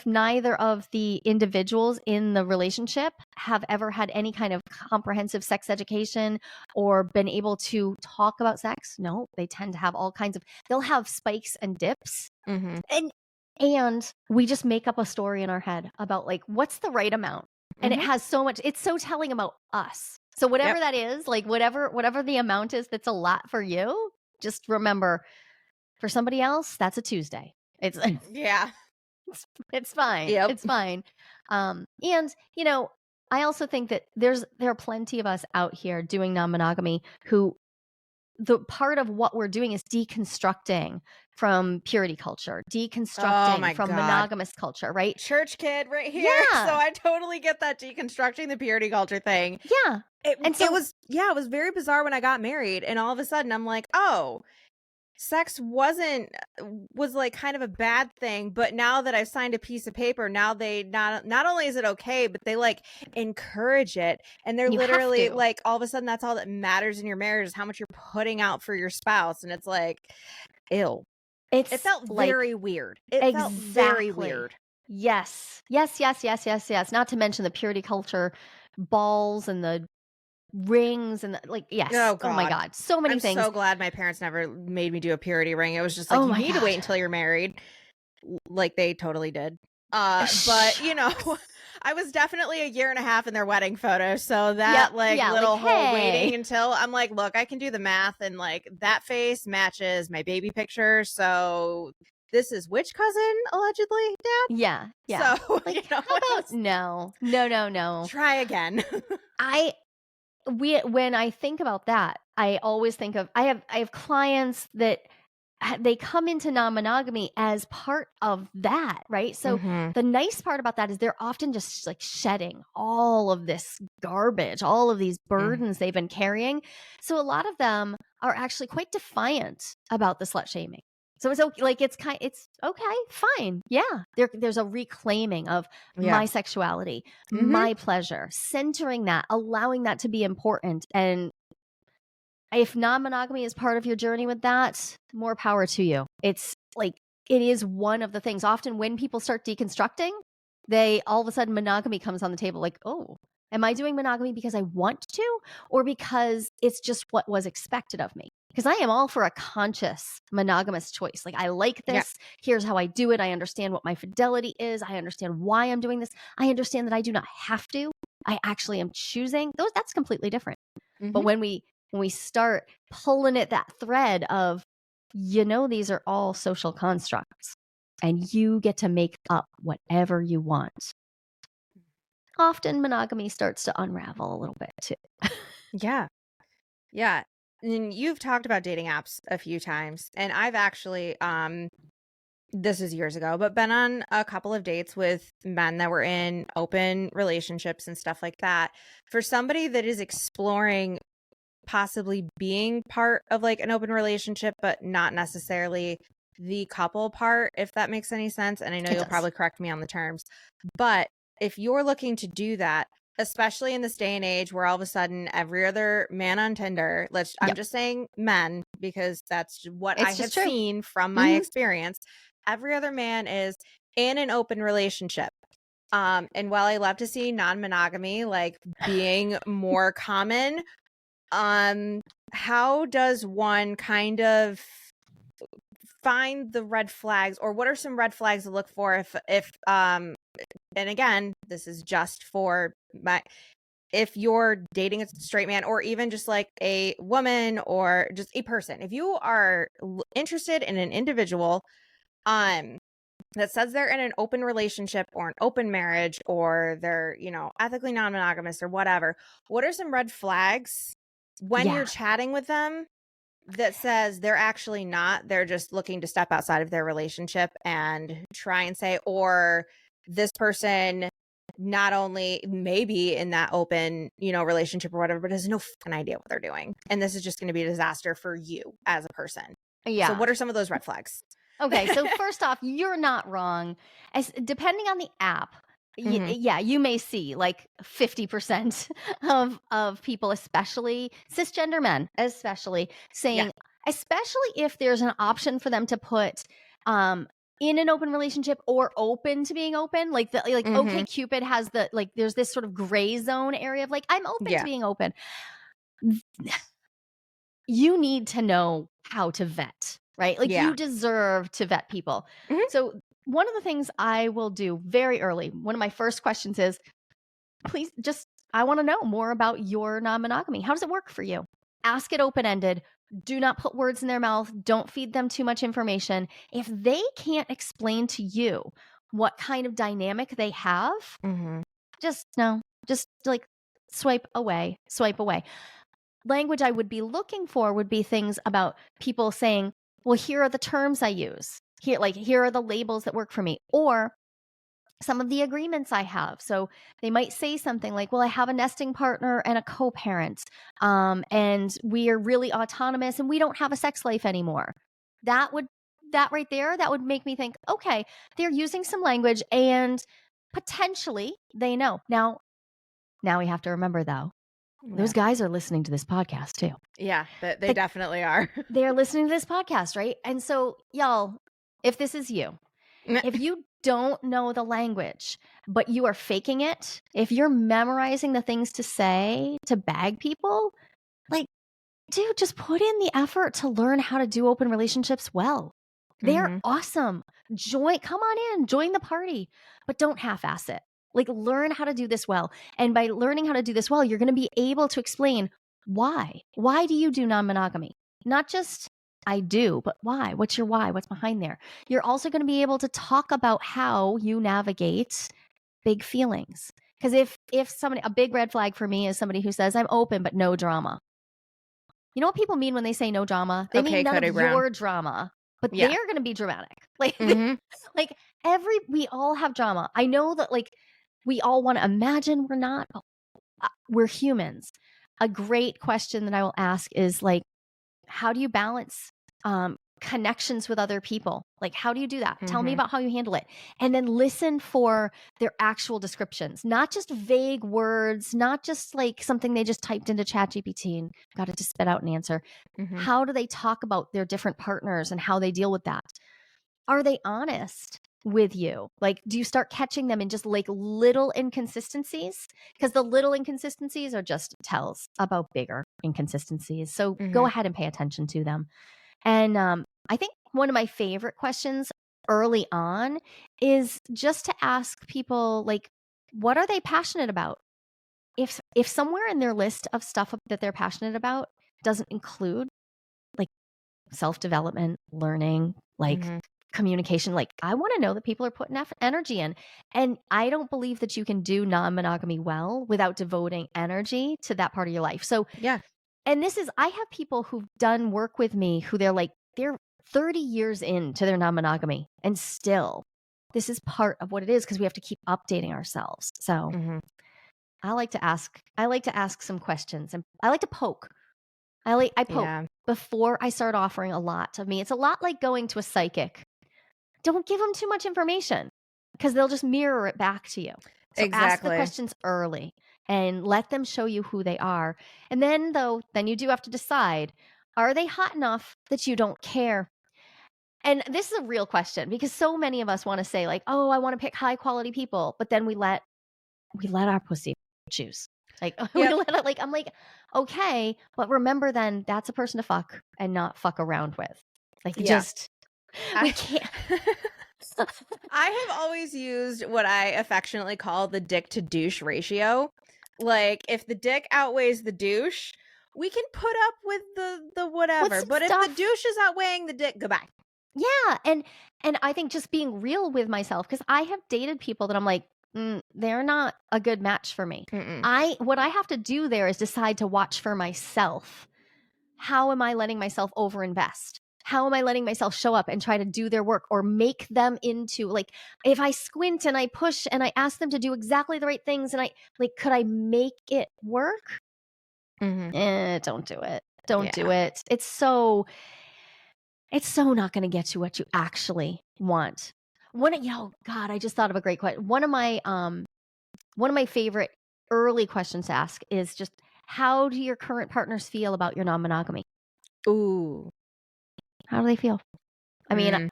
neither of the individuals in the relationship have ever had any kind of comprehensive sex education or been able to talk about sex. No, they tend to have all kinds of, they'll have spikes and dips. And we just make up a story in our head about like, what's the right amount? And it has so much, it's so telling about us. So whatever that is, like whatever the amount is that's a lot for you, just remember, for somebody else, that's a Tuesday. It's it's fine. Yep. It's fine. And I also think that there are plenty of us out here doing non-monogamy who, the part of what we're doing is deconstructing from purity culture, deconstructing from monogamous culture, right? Church kid right here. Yeah. So I totally get that deconstructing the purity culture thing. Yeah. It was very bizarre when I got married, and all of a sudden I'm like, oh, sex was like kind of a bad thing, but now that I've signed a piece of paper, now they not only is it okay, but they like encourage it, and they're literally like, all of a sudden that's all that matters in your marriage is how much you're putting out for your spouse, and it's like, ew. It felt very weird. It felt very weird. Yes. Not to mention the purity culture balls and the rings and yes. Oh my God. So many things. I'm so glad my parents never made me do a purity ring. It was just like, you need to wait until you're married. Like they totally did. But I was definitely 1.5 years in their wedding photo. So that whole waiting until, I'm like, look, I can do the math, and like that face matches my baby picture. So this is which cousin, allegedly, Dad? Yeah. So how about no. Try again. When I think about that, I always think of, I have clients that they come into non-monogamy as part of that, right? So the nice part about that is they're often just like shedding all of this garbage, all of these burdens they've been carrying. So a lot of them are actually quite defiant about the slut shaming. So it's okay, like it's okay, fine. Yeah. There's a reclaiming of my sexuality, my pleasure, centering that, allowing that to be important. And if non-monogamy is part of your journey with that, more power to you. It's like, it is one of the things. Often when people start deconstructing, all of a sudden monogamy comes on the table, like, oh, am I doing monogamy because I want to, or because it's just what was expected of me? Because I am all for a conscious monogamous choice. Like, I like this. Yeah. Here's how I do it. I understand what my fidelity is. I understand why I'm doing this. I understand that I do not have to. I actually am choosing. That's completely different. But when we start pulling at that thread of, these are all social constructs and you get to make up whatever you want, often monogamy starts to unravel a little bit too. Yeah. And you've talked about dating apps a few times, and I've actually, this is years ago, but been on a couple of dates with men that were in open relationships and stuff like that. For somebody that is exploring possibly being part of like an open relationship, but not necessarily the couple part, if that makes any sense. And I know It you'll does. probably correct me on the terms, but if you're looking to do that, especially in this day and age where all of a sudden every other man on Tinder, I'm Yep. just saying men because that's what I It's have just true. seen from my Mhm. experience. Every other man is in an open relationship. And while I love to see non-monogamy like being more common, how does one kind of find the red flags, or what are some red flags to look for if and again, this is just for my, if you're dating a straight man or even just like a woman or just a person, if you are interested in an individual that says they're in an open relationship or an open marriage or they're, ethically non-monogamous or whatever, what are some red flags when you're Yeah. chatting with them that says they're actually not, they're just looking to step outside of their relationship and try and say, or this person not only maybe in that open, relationship or whatever, but has no fucking idea what they're doing. And this is just going to be a disaster for you as a person. So Yeah. what are some of those red flags? Okay, so first off, you're not wrong. As depending on the app, Mhm. yeah, you may see like 50% of people, especially cisgender men, especially Yeah. saying, especially if there's an option for them to put in an open relationship or open to being open, like Mhm. OK Cupid has the like there's this sort of gray zone area of like I'm open to Yeah. being open. You need to know how to vet, right? Like Yeah. you deserve to vet people. Mhm. So, one of the things I will do very early, one of my first questions is, please just, I want to know more about your non monogamy. How does it work for you? Ask it open ended. Do not put words in their mouth. Don't feed them too much information. If they can't explain to you what kind of dynamic they have, Mhm. just no, just like swipe away, swipe away. Language I would be looking for would be things about people saying, well, here are the terms I use. Here are the labels that work for me. Or some of the agreements I have. So they might say something like, well, I have a nesting partner and a co-parent. And we are really autonomous and we don't have a sex life anymore. That right there, that would make me think, okay, they're using some language and potentially they know. Now we have to remember though, those Yeah. guys are listening to this podcast too. Yeah, they Like, definitely are. they're listening to this podcast, right? And so, y'all, if this is you, if you don't know the language, but you are faking it, if you're memorizing the things to say to bag people, like, dude, just put in the effort to learn how to do open relationships well. They're Mhm. awesome. Come on in, join the party, but don't half ass it. Like, learn how to do this well. And by learning how to do this well, you're going to be able to explain why. Why do you do non monogamy? Not just I do, but why? What's your why? What's behind there? You're also going to be able to talk about how you navigate big feelings. Because if somebody, a big red flag for me is somebody who says I'm open but no drama. You know what people mean when they say no drama? They mean Okay, none of Cody Brown. your drama, but Yeah. they're going to be dramatic. Like, Mhm. like we all have drama. I know that like we all want to imagine we're not, but we're humans. A great question that I will ask is like, how do you balance connections with other people? Like, how do you do that? Tell me Mhm. about how you handle it. And then listen for their actual descriptions, not just vague words, not just like something they just typed into ChatGPT and got it to spit out an answer. Mhm. How do they talk about their different partners and how they deal with that? Are they honest with you? Like, do you start catching them in just like little inconsistencies? Because the little inconsistencies are just tells about bigger inconsistencies. So go Mhm. ahead and pay attention to them. And I think one of my favorite questions early on is just to ask people, like, what are they passionate about? If somewhere in their list of stuff that they're passionate about doesn't include like self-development, learning, like Mhm. communication, like I want to know that people are putting energy in. And I don't believe that you can do non-monogamy well without devoting energy to that part of your life. So, Yeah. and this is, I have people who've done work with me who they're 30 years into their non-monogamy and still this is part of what it is because we have to keep updating ourselves. So Mhm. I like to ask some questions and I like to poke. I poke Yeah. before I start offering a lot of me. It's a lot like going to a psychic. Don't give them too much information because they'll just mirror it back to you. So ask the Exactly. questions early and let them show you who they are. And then then you do have to decide, are they hot enough that you don't care? And this is a real question because so many of us want to say like, "Oh, I want to pick high quality people," but then we let our pussy choose. Like we Yep. let it like I'm like, "Okay, but remember then that's a person to fuck and not fuck around with." Like Yeah. just we I can't I have always used what I affectionately call the dick to douche ratio. Like if the dick outweighs the douche, we can put up with the with whatever. some But if the stuff. douche is outweighing the dick, goodbye. Yeah, and I think just being real with myself because I have dated people that I'm like, they're not a good match for me. Mm-mm. What I have to do there is decide to watch for myself. How am I letting myself overinvest? How am I letting myself show up and try to do their work or make them into like if I squint and I push and I ask them to do exactly the right things and I like could I make it work? Mm-hmm. Don't do it. Don't do Yeah. it. It's so not going to get you what you actually want. God, I just thought of a great question. One of my favorite early questions to ask is just how do your current partners feel about your non-monogamy? Ooh. How do they feel? I mean, Mm.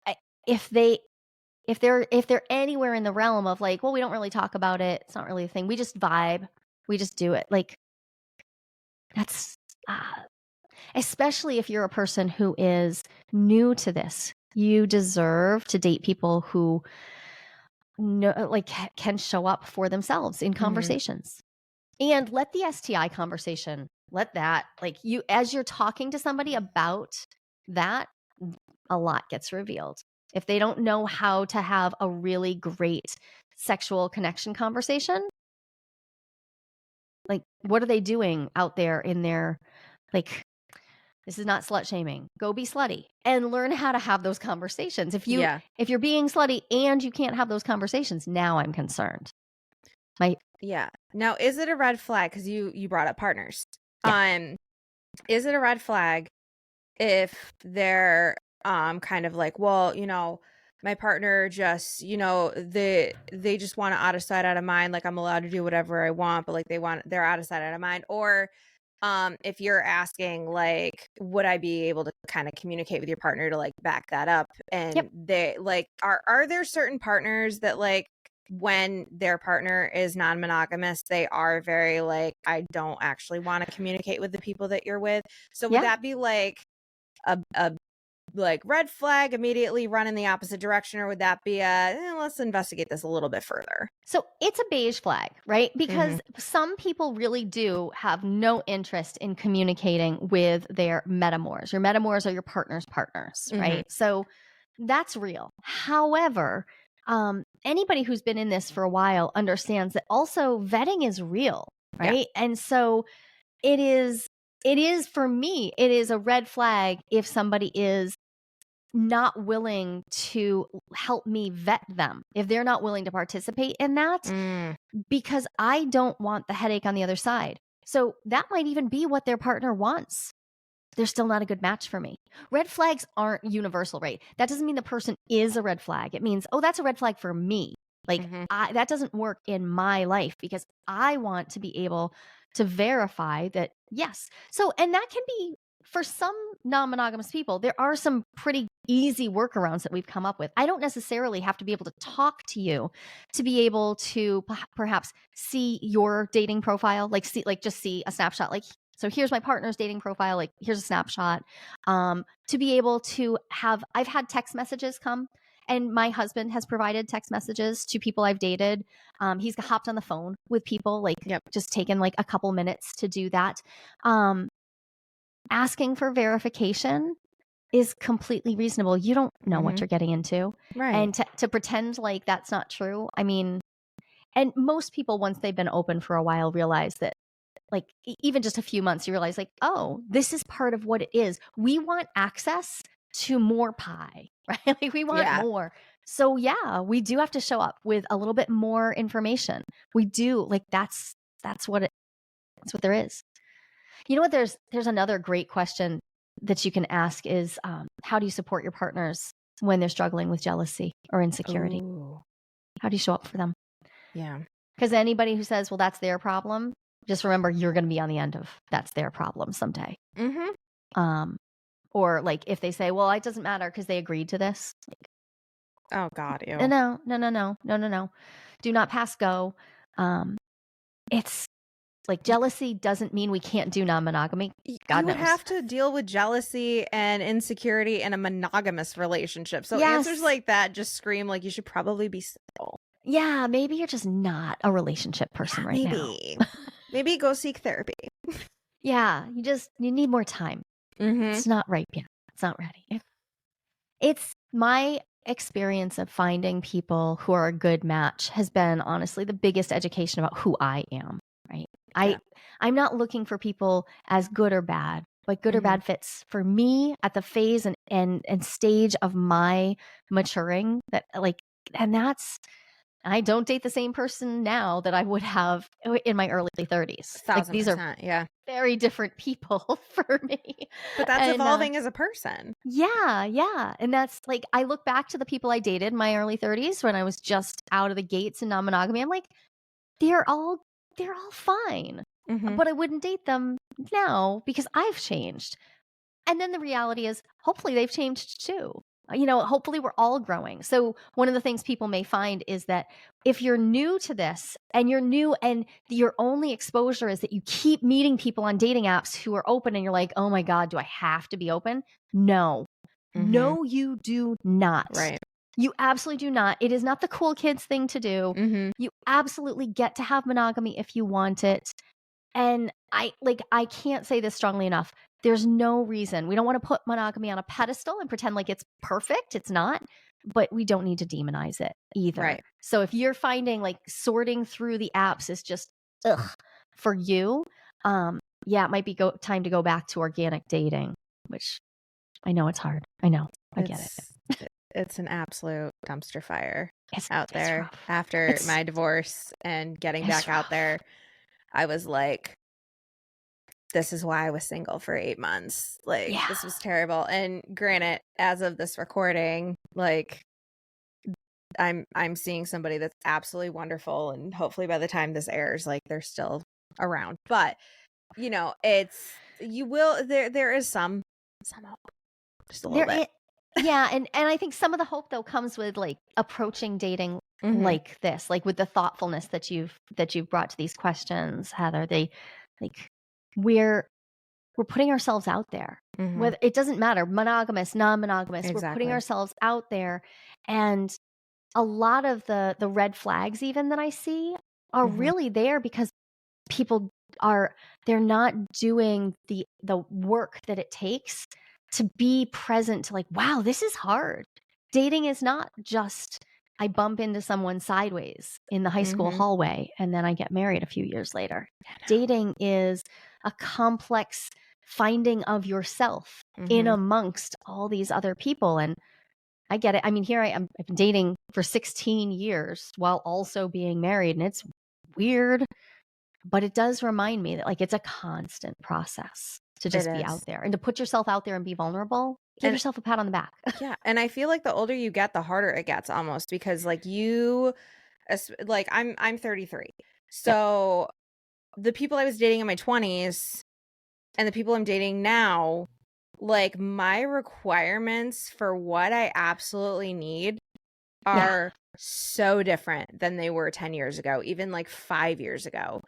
I, if they're anywhere in the realm of like, well, we don't really talk about it. It's not really a thing. We just vibe. We just do it. Like that's especially if you're a person who is new to this. You deserve to date people who like can show up for themselves in Mm-hmm. conversations. And let the STI conversation, let that like you as you're talking to somebody about that, a lot gets revealed. If they don't know how to have a really great sexual connection conversation, like what are they doing out there in their like this is not slut shaming. Go be slutty and learn how to have those conversations. Yeah. If you're being slutty and you can't have those conversations, now I'm concerned. Yeah. Now, is it a red flag? Because you brought up partners. Yeah. Is it a red flag if they're kind of like, well, my partner just, they just want to out of sight, out of mind. Like I'm allowed to do whatever I want, but like they're out of sight, out of mind. Or if you're asking like, would I be able to kind of communicate with your partner to like back that up? Yep. And they like, are there certain partners that like when their partner is non-monogamous, they are very like, I don't actually want to communicate with the people that you're with. So would Yeah. that be like a like red flag immediately run in the opposite direction, or would that be let's investigate this a little bit further? So it's a beige flag, right? Because Mm-hmm. some people really do have no interest in communicating with their metamors. Your metamors are your partner's partners, Mm-hmm. right? So that's real. However, anybody who's been in this for a while understands that also vetting is real, Yeah. right? And so it is for me, it is a red flag if somebody is not willing to help me vet them, if they're not willing to participate in that, Mm. because I don't want the headache on the other side. So that might even be what their partner wants. They're still not a good match for me. Red flags aren't universal, right? That doesn't mean the person is a red flag. It means, oh, that's a red flag for me. Like Mm-hmm. that doesn't work in my life because I want to be able to verify that, yes. So, and that can be for some non-monogamous people, there are some pretty easy workarounds that we've come up with. I don't necessarily have to be able to talk to you to be able to perhaps see your dating profile, just see a snapshot. Like, so here's my partner's dating profile. Like, here's a snapshot. To be able to I've had text messages come, and my husband has provided text messages to people I've dated. He's hopped on the phone with people, like Yep. just taken like a couple minutes to do that. Asking for verification is completely reasonable. You don't know what Mm-hmm. you're getting into. Right. And to pretend like that's not true, I mean, and most people, once they've been open for a while, realize that, like, even just a few months, you realize, like, oh, this is part of what it is. We want access to more pie, right? Like, we want Yeah. more. So, yeah, we do have to show up with a little bit more information. We do. Like, that's what there is. You know what? There's another great question that you can ask is, how do you support your partners when they're struggling with jealousy or insecurity? Ooh. How do you show up for them? Yeah. Because anybody who says, well, that's their problem, just remember you're going to be on the end of that's their problem someday. Mm-hmm. Or like if they say, well, it doesn't matter because they agreed to this. Like, Oh God, ew. no. Do not pass go. It's like jealousy doesn't mean we can't do non-monogamy. God You would knows. have to deal with jealousy and insecurity in a monogamous relationship. So Yes. answers like that just scream like you should probably be single. Yeah, maybe you're just not a relationship person right now. Maybe go seek therapy. Yeah, you need more time. Mm-hmm. It's not right yet. It's not ready. It's my experience of finding people who are a good match has been honestly the biggest education about who I am, right? Yeah. I'm not looking for people as good or bad, but good or bad fits for me at the phase and stage of my maturing that like, and that's, I don't date the same person now that I would have in my early 30s. Like these are yeah. very different people for me. But that's evolving as a person. Yeah. And that's like, I look back to the people I dated in my early 30s when I was just out of the gates in non-monogamy. I'm like, they're all fine. But I wouldn't date them now because I've changed. And then the reality is, hopefully they've changed too. Hopefully we're all growing. So one of the things people may find is that if you're new to this and you're new and your only exposure is that you keep meeting people on dating apps who are open and you're like, oh my God, do I have to be open? No. No, you do not. Right. You absolutely do not. It is not the cool kids thing to do. You absolutely get to have monogamy if you want it. And I can't say this strongly enough. There's no reason. We don't want to put monogamy on a pedestal and pretend like it's perfect. It's not, but we don't need to demonize it either. Right. So if you're finding like sorting through the apps is just for you, it might be time to go back to organic dating, which I know it's hard. I know. I get it. It's an absolute dumpster fire It's there. rough. After my divorce and getting back out there, I was like, this is why I was single for 8 months. Like, this was terrible. And granted, as of this recording, like, I'm seeing somebody that's absolutely wonderful, and hopefully by the time this airs, like, they're still around. But there is some hope, just a little bit. And I think some of the hope though comes with like approaching dating like this, like with the thoughtfulness that you've brought to these questions, Heather. They like we're putting ourselves out there. Whether it doesn't matter, monogamous, non-monogamous, we're putting ourselves out there. And a lot of the red flags even that I see are really there because people they're not doing the work that it takes to be present to like, wow, this is hard. Dating is not just I bump into someone sideways in the high school hallway and then I get married a few years later. Dating is a complex finding of yourself in amongst all these other people. And I get it. I mean, here I am, I've been dating for 16 years while also being married, and it's weird, but it does remind me that like it's a constant process to just be out there and to put yourself out there and be vulnerable. Give yourself a pat on the back. Yeah. And I feel like the older you get, the harder it gets almost, because like I'm 33. So the people I was dating in my 20s and the people I'm dating now, like my requirements for what I absolutely need are so different than they were 10 years ago, even like 5 years ago.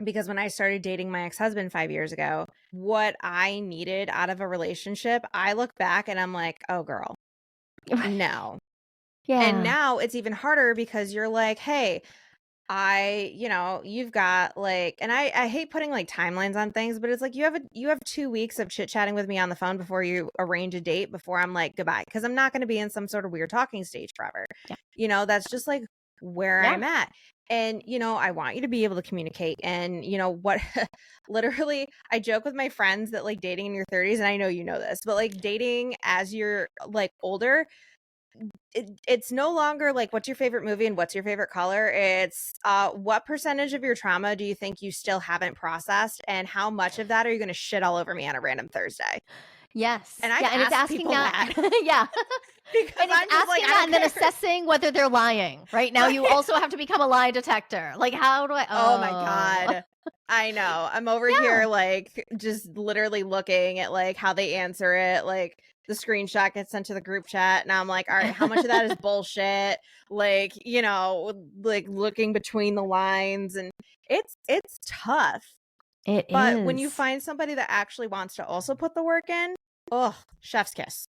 Because when I started dating my ex-husband 5 years ago, what I needed out of a relationship, I look back and I'm like, oh girl, no. And now it's even harder because you're like, hey, you've got like, and I hate putting like timelines on things, but it's like you have 2 weeks of chit chatting with me on the phone before you arrange a date before I'm like, goodbye. Cause I'm not going to be in some sort of weird talking stage forever. That's just like where I'm at. And, I want you to be able to communicate. And, what literally, I joke with my friends that like dating in your 30s, and I know you know this, but like dating as you're like older, it's no longer like what's your favorite movie and what's your favorite color. It's what percentage of your trauma do you think you still haven't processed, and how much of that are you going to shit all over me on a random Thursday? Yes. And I've Yeah, and it's asked asking people that. that Yeah. because And it's I'm just like, asking I that don't and then care. assessing whether they're lying. Right now, you Right. also have to become a lie detector. Like, how do I? Oh my Oh, God. I know. I'm over yeah. here like just literally looking at like how they answer it. Like the screenshot gets sent to the group chat and I'm like, all right, how much of that is bullshit? Like, like looking between the lines, and it's tough. It But when you is. find somebody that actually wants to also put the work in, oh, chef's kiss.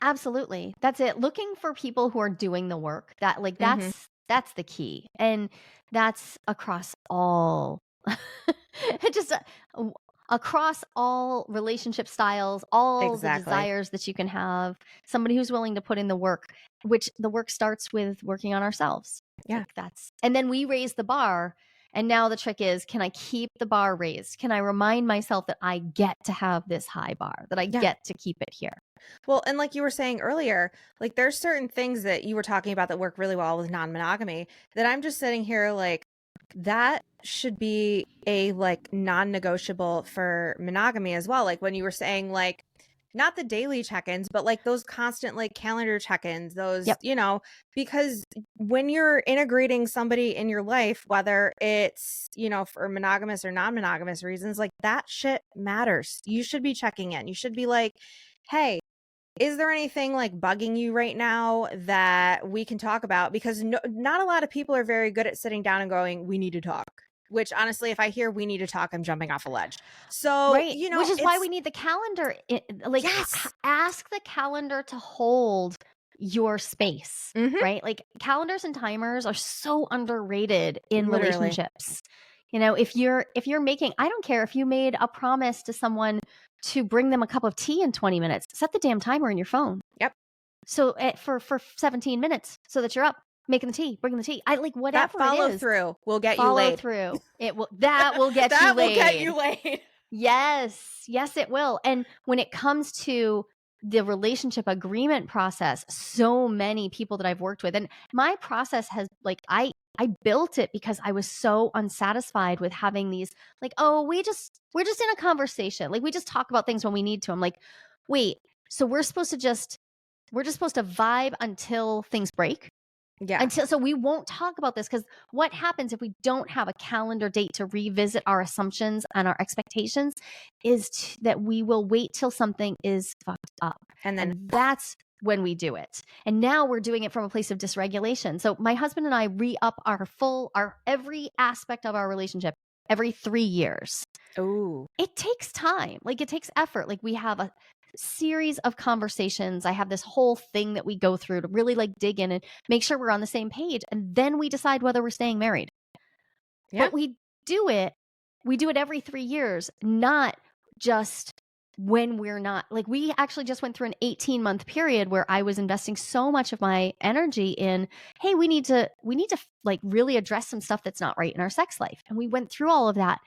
Absolutely. That's it. Looking for people who are doing the work. That like Mhm. that's the key. And that's across all just w- across all relationship styles, all the Exactly. desires that you can have. Somebody who's willing to put in the work, which the work starts with working on ourselves. Yeah. Like that's and then we raise the bar. And now the trick is, can I keep the bar raised? Can I remind myself that I get to have this high bar, that I Yeah. get to keep it here? Well, and like you were saying earlier, like there's certain things that you were talking about that work really well with non-monogamy that I'm just sitting here like that should be a like non-negotiable for monogamy as well. Like when you were saying like not the daily check-ins, but like those constant like calendar check-ins, those, Yep. because when you're integrating somebody in your life, whether it's, for monogamous or non-monogamous reasons, like that shit matters. You should be checking in. You should be like, hey, is there anything like bugging you right now that we can talk about? Because not a lot of people are very good at sitting down and going, we need to talk. Which honestly, if I hear we need to talk, I'm jumping off a ledge. So, Right, which is why we it's need the calendar. Like, yes. ask the calendar to hold your space, Hmm. right? Like, calendars and timers are so underrated in Literally. relationships. If you're making, I don't care if you made a promise to someone to bring them a cup of tea in 20 minutes, set the damn timer in your phone. Yep. So for 17 minutes so that you're up making the tea, bringing the tea. I like That whatever it follow is, through will get you follow laid. through. That will get you That will get laid. you laid. Yes, yes, it will. And when it comes to the relationship agreement process, so many people that I've worked with, and my process has like I built it because I was so unsatisfied with having these like, oh, we're just in a conversation. Like we just talk about things when we need to. I'm like, wait, so we're just supposed to vibe until things break? Yeah. So we won't talk about this because what happens if we don't have a calendar date to revisit our assumptions and our expectations is that we will wait till something is fucked up. And then, And that's when we do it. And now we're doing it from a place of dysregulation. So my husband and I re-up our every aspect of our relationship every 3 years. oh, It takes time. Like it takes effort. Like we have a series of conversations. I have this whole thing that we go through to really like dig in and make sure we're on the same page. And then we decide whether we're staying married. yeah. But do it, we do it every 3 years, not just when we're not. Like we actually just went through an 18-month period where I was investing so much of my energy in, hey, we need to like really address some stuff that's not right in our sex life. And we went through all of that.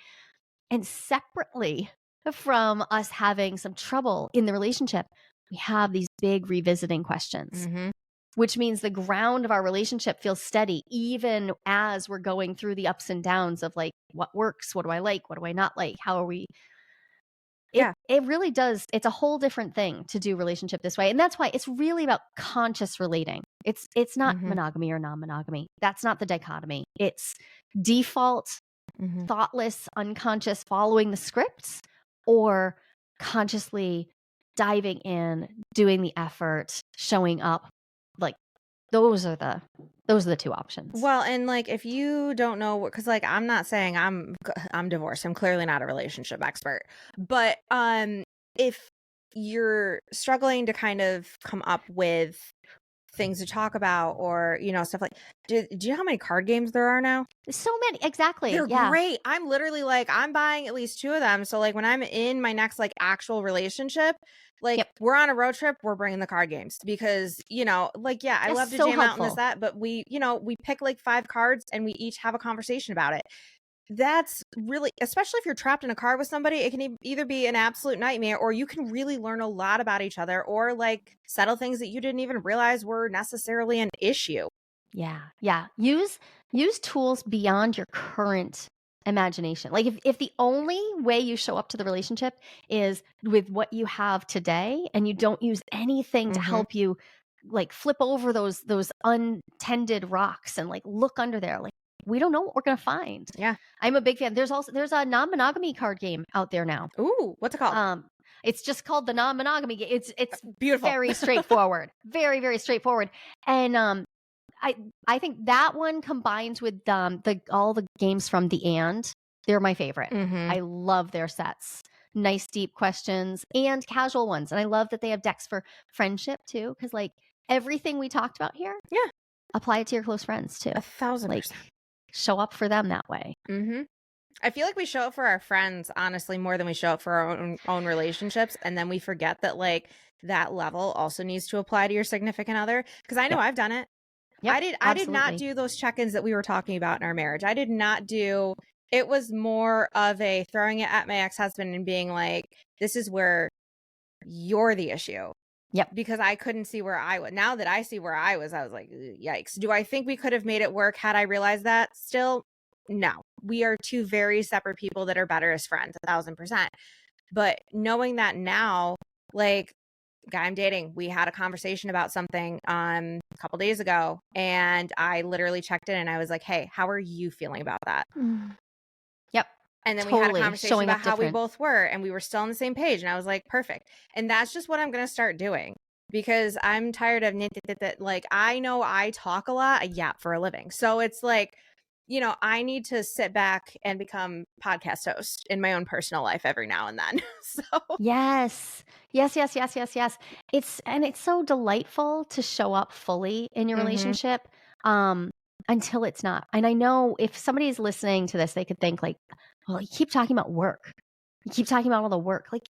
And separately from us having some trouble in the relationship, we have these big revisiting questions, Mm-hmm. which means the ground of our relationship feels steady, even as we're going through the ups and downs of like, what works? What do I like? What do I not like? How are we? Yeah. It really does. It's a whole different thing to do relationship this way. And that's why it's really about conscious relating. It's not Mm-hmm. monogamy or non-monogamy. That's not the dichotomy. It's default Mm-hmm. thoughtless, unconscious following the scripts or consciously diving in, doing the effort, showing up. Like those are the two options. Well, and like if you don't know what, because like I'm not saying I'm divorced. I'm clearly not a relationship expert. But if you're struggling to kind of come up with things to talk about, or stuff like, do you know how many card games there are now? So many, exactly. They're Yeah. great. I'm literally like, I'm buying at least 2 of them. So like when I'm in my next like actual relationship, like Yep. we're on a road trip, we're bringing the card games because, like, yeah, I That's love to so jam out and this, helpful. that, but we pick like 5 cards and we each have a conversation about it. that's really, especially if you're trapped in a car with somebody, it can either be an absolute nightmare, or you can really learn a lot about each other, or like settle things that you didn't even realize were necessarily an issue. Yeah. Yeah. Use tools beyond your current imagination. Like if the only way you show up to the relationship is with what you have today and you don't use anything to Mm-hmm. help you like flip over those untended rocks and like look under there, like we don't know what we're gonna find. Yeah. I'm a big fan. There's a non-monogamy card game out there now. Ooh, what's it called? It's just called the non-monogamy game. It's Beautiful. very straightforward. Very, very straightforward. And I think that one combines with all the games from the And. They're my favorite. Mm-hmm. I love their sets. Nice deep questions and casual ones. And I love that they have decks for friendship too, because like everything we talked about here, Yeah, apply it to your close friends too. 1,000%. Like show up for them that way. Mm-hmm. I feel like we show up for our friends, honestly, more than we show up for our own relationships. And then we forget that like that level also needs to apply to your significant other. Because I know I've done it. Yep, I did not absolutely. do those check-ins that we were talking about in our marriage. I did not do, it was more of a throwing it at my ex-husband and being like, this is where you're the issue. Yep. Because I couldn't see where I was. Now that I see where I was like, yikes. Do I think we could have made it work had I realized that? Still, no. We are two very separate people that are better as friends, 1,000%. But knowing that now, like, guy I'm dating, we had a conversation about something a couple days ago, and I literally checked in and I was like, hey, how are you feeling about that? Yep. And then we Totally. had a conversation Showing about up how we different. both were, and we were still on the same page. And I was like, perfect. And that's just what I'm going to start doing, because I'm tired of like, I know I talk a lot, I yap for a living. So it's like, you know, I need to sit back and become podcast host in my own personal life every now and then. So Yes. Yes, yes, yes, yes, yes. It's so delightful to show up fully in your Mhm. relationship until it's not. And I know if somebody's listening to this, they could think like, well, you keep talking about work. You keep talking about all the work. Like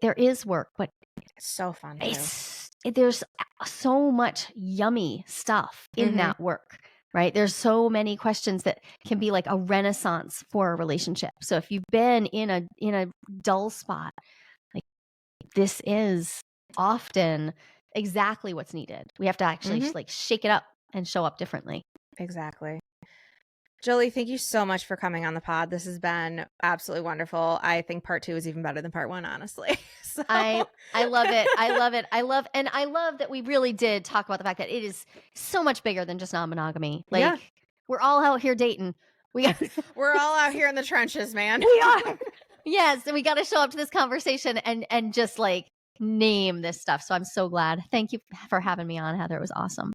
there is work, but it's so fun too. there's so much yummy stuff in Mhm. that work, right? There's so many questions that can be like a renaissance for a relationship. So if you've been in a dull spot, like this is often exactly what's needed. We have to actually Mhm. like shake it up and show up differently. Exactly. Jolie, thank you so much for coming on the pod. This has been absolutely wonderful. I think part 2 is even better than part 1, honestly. So I love it. I love it. I love that we really did talk about the fact that it is so much bigger than just non-monogamy. Like Yeah. we're all out here dating. We're all out here in the trenches, man. We are. Yes, and we got to show up to this conversation and just like name this stuff. So I'm so glad. Thank you for having me on, Heather. It was awesome.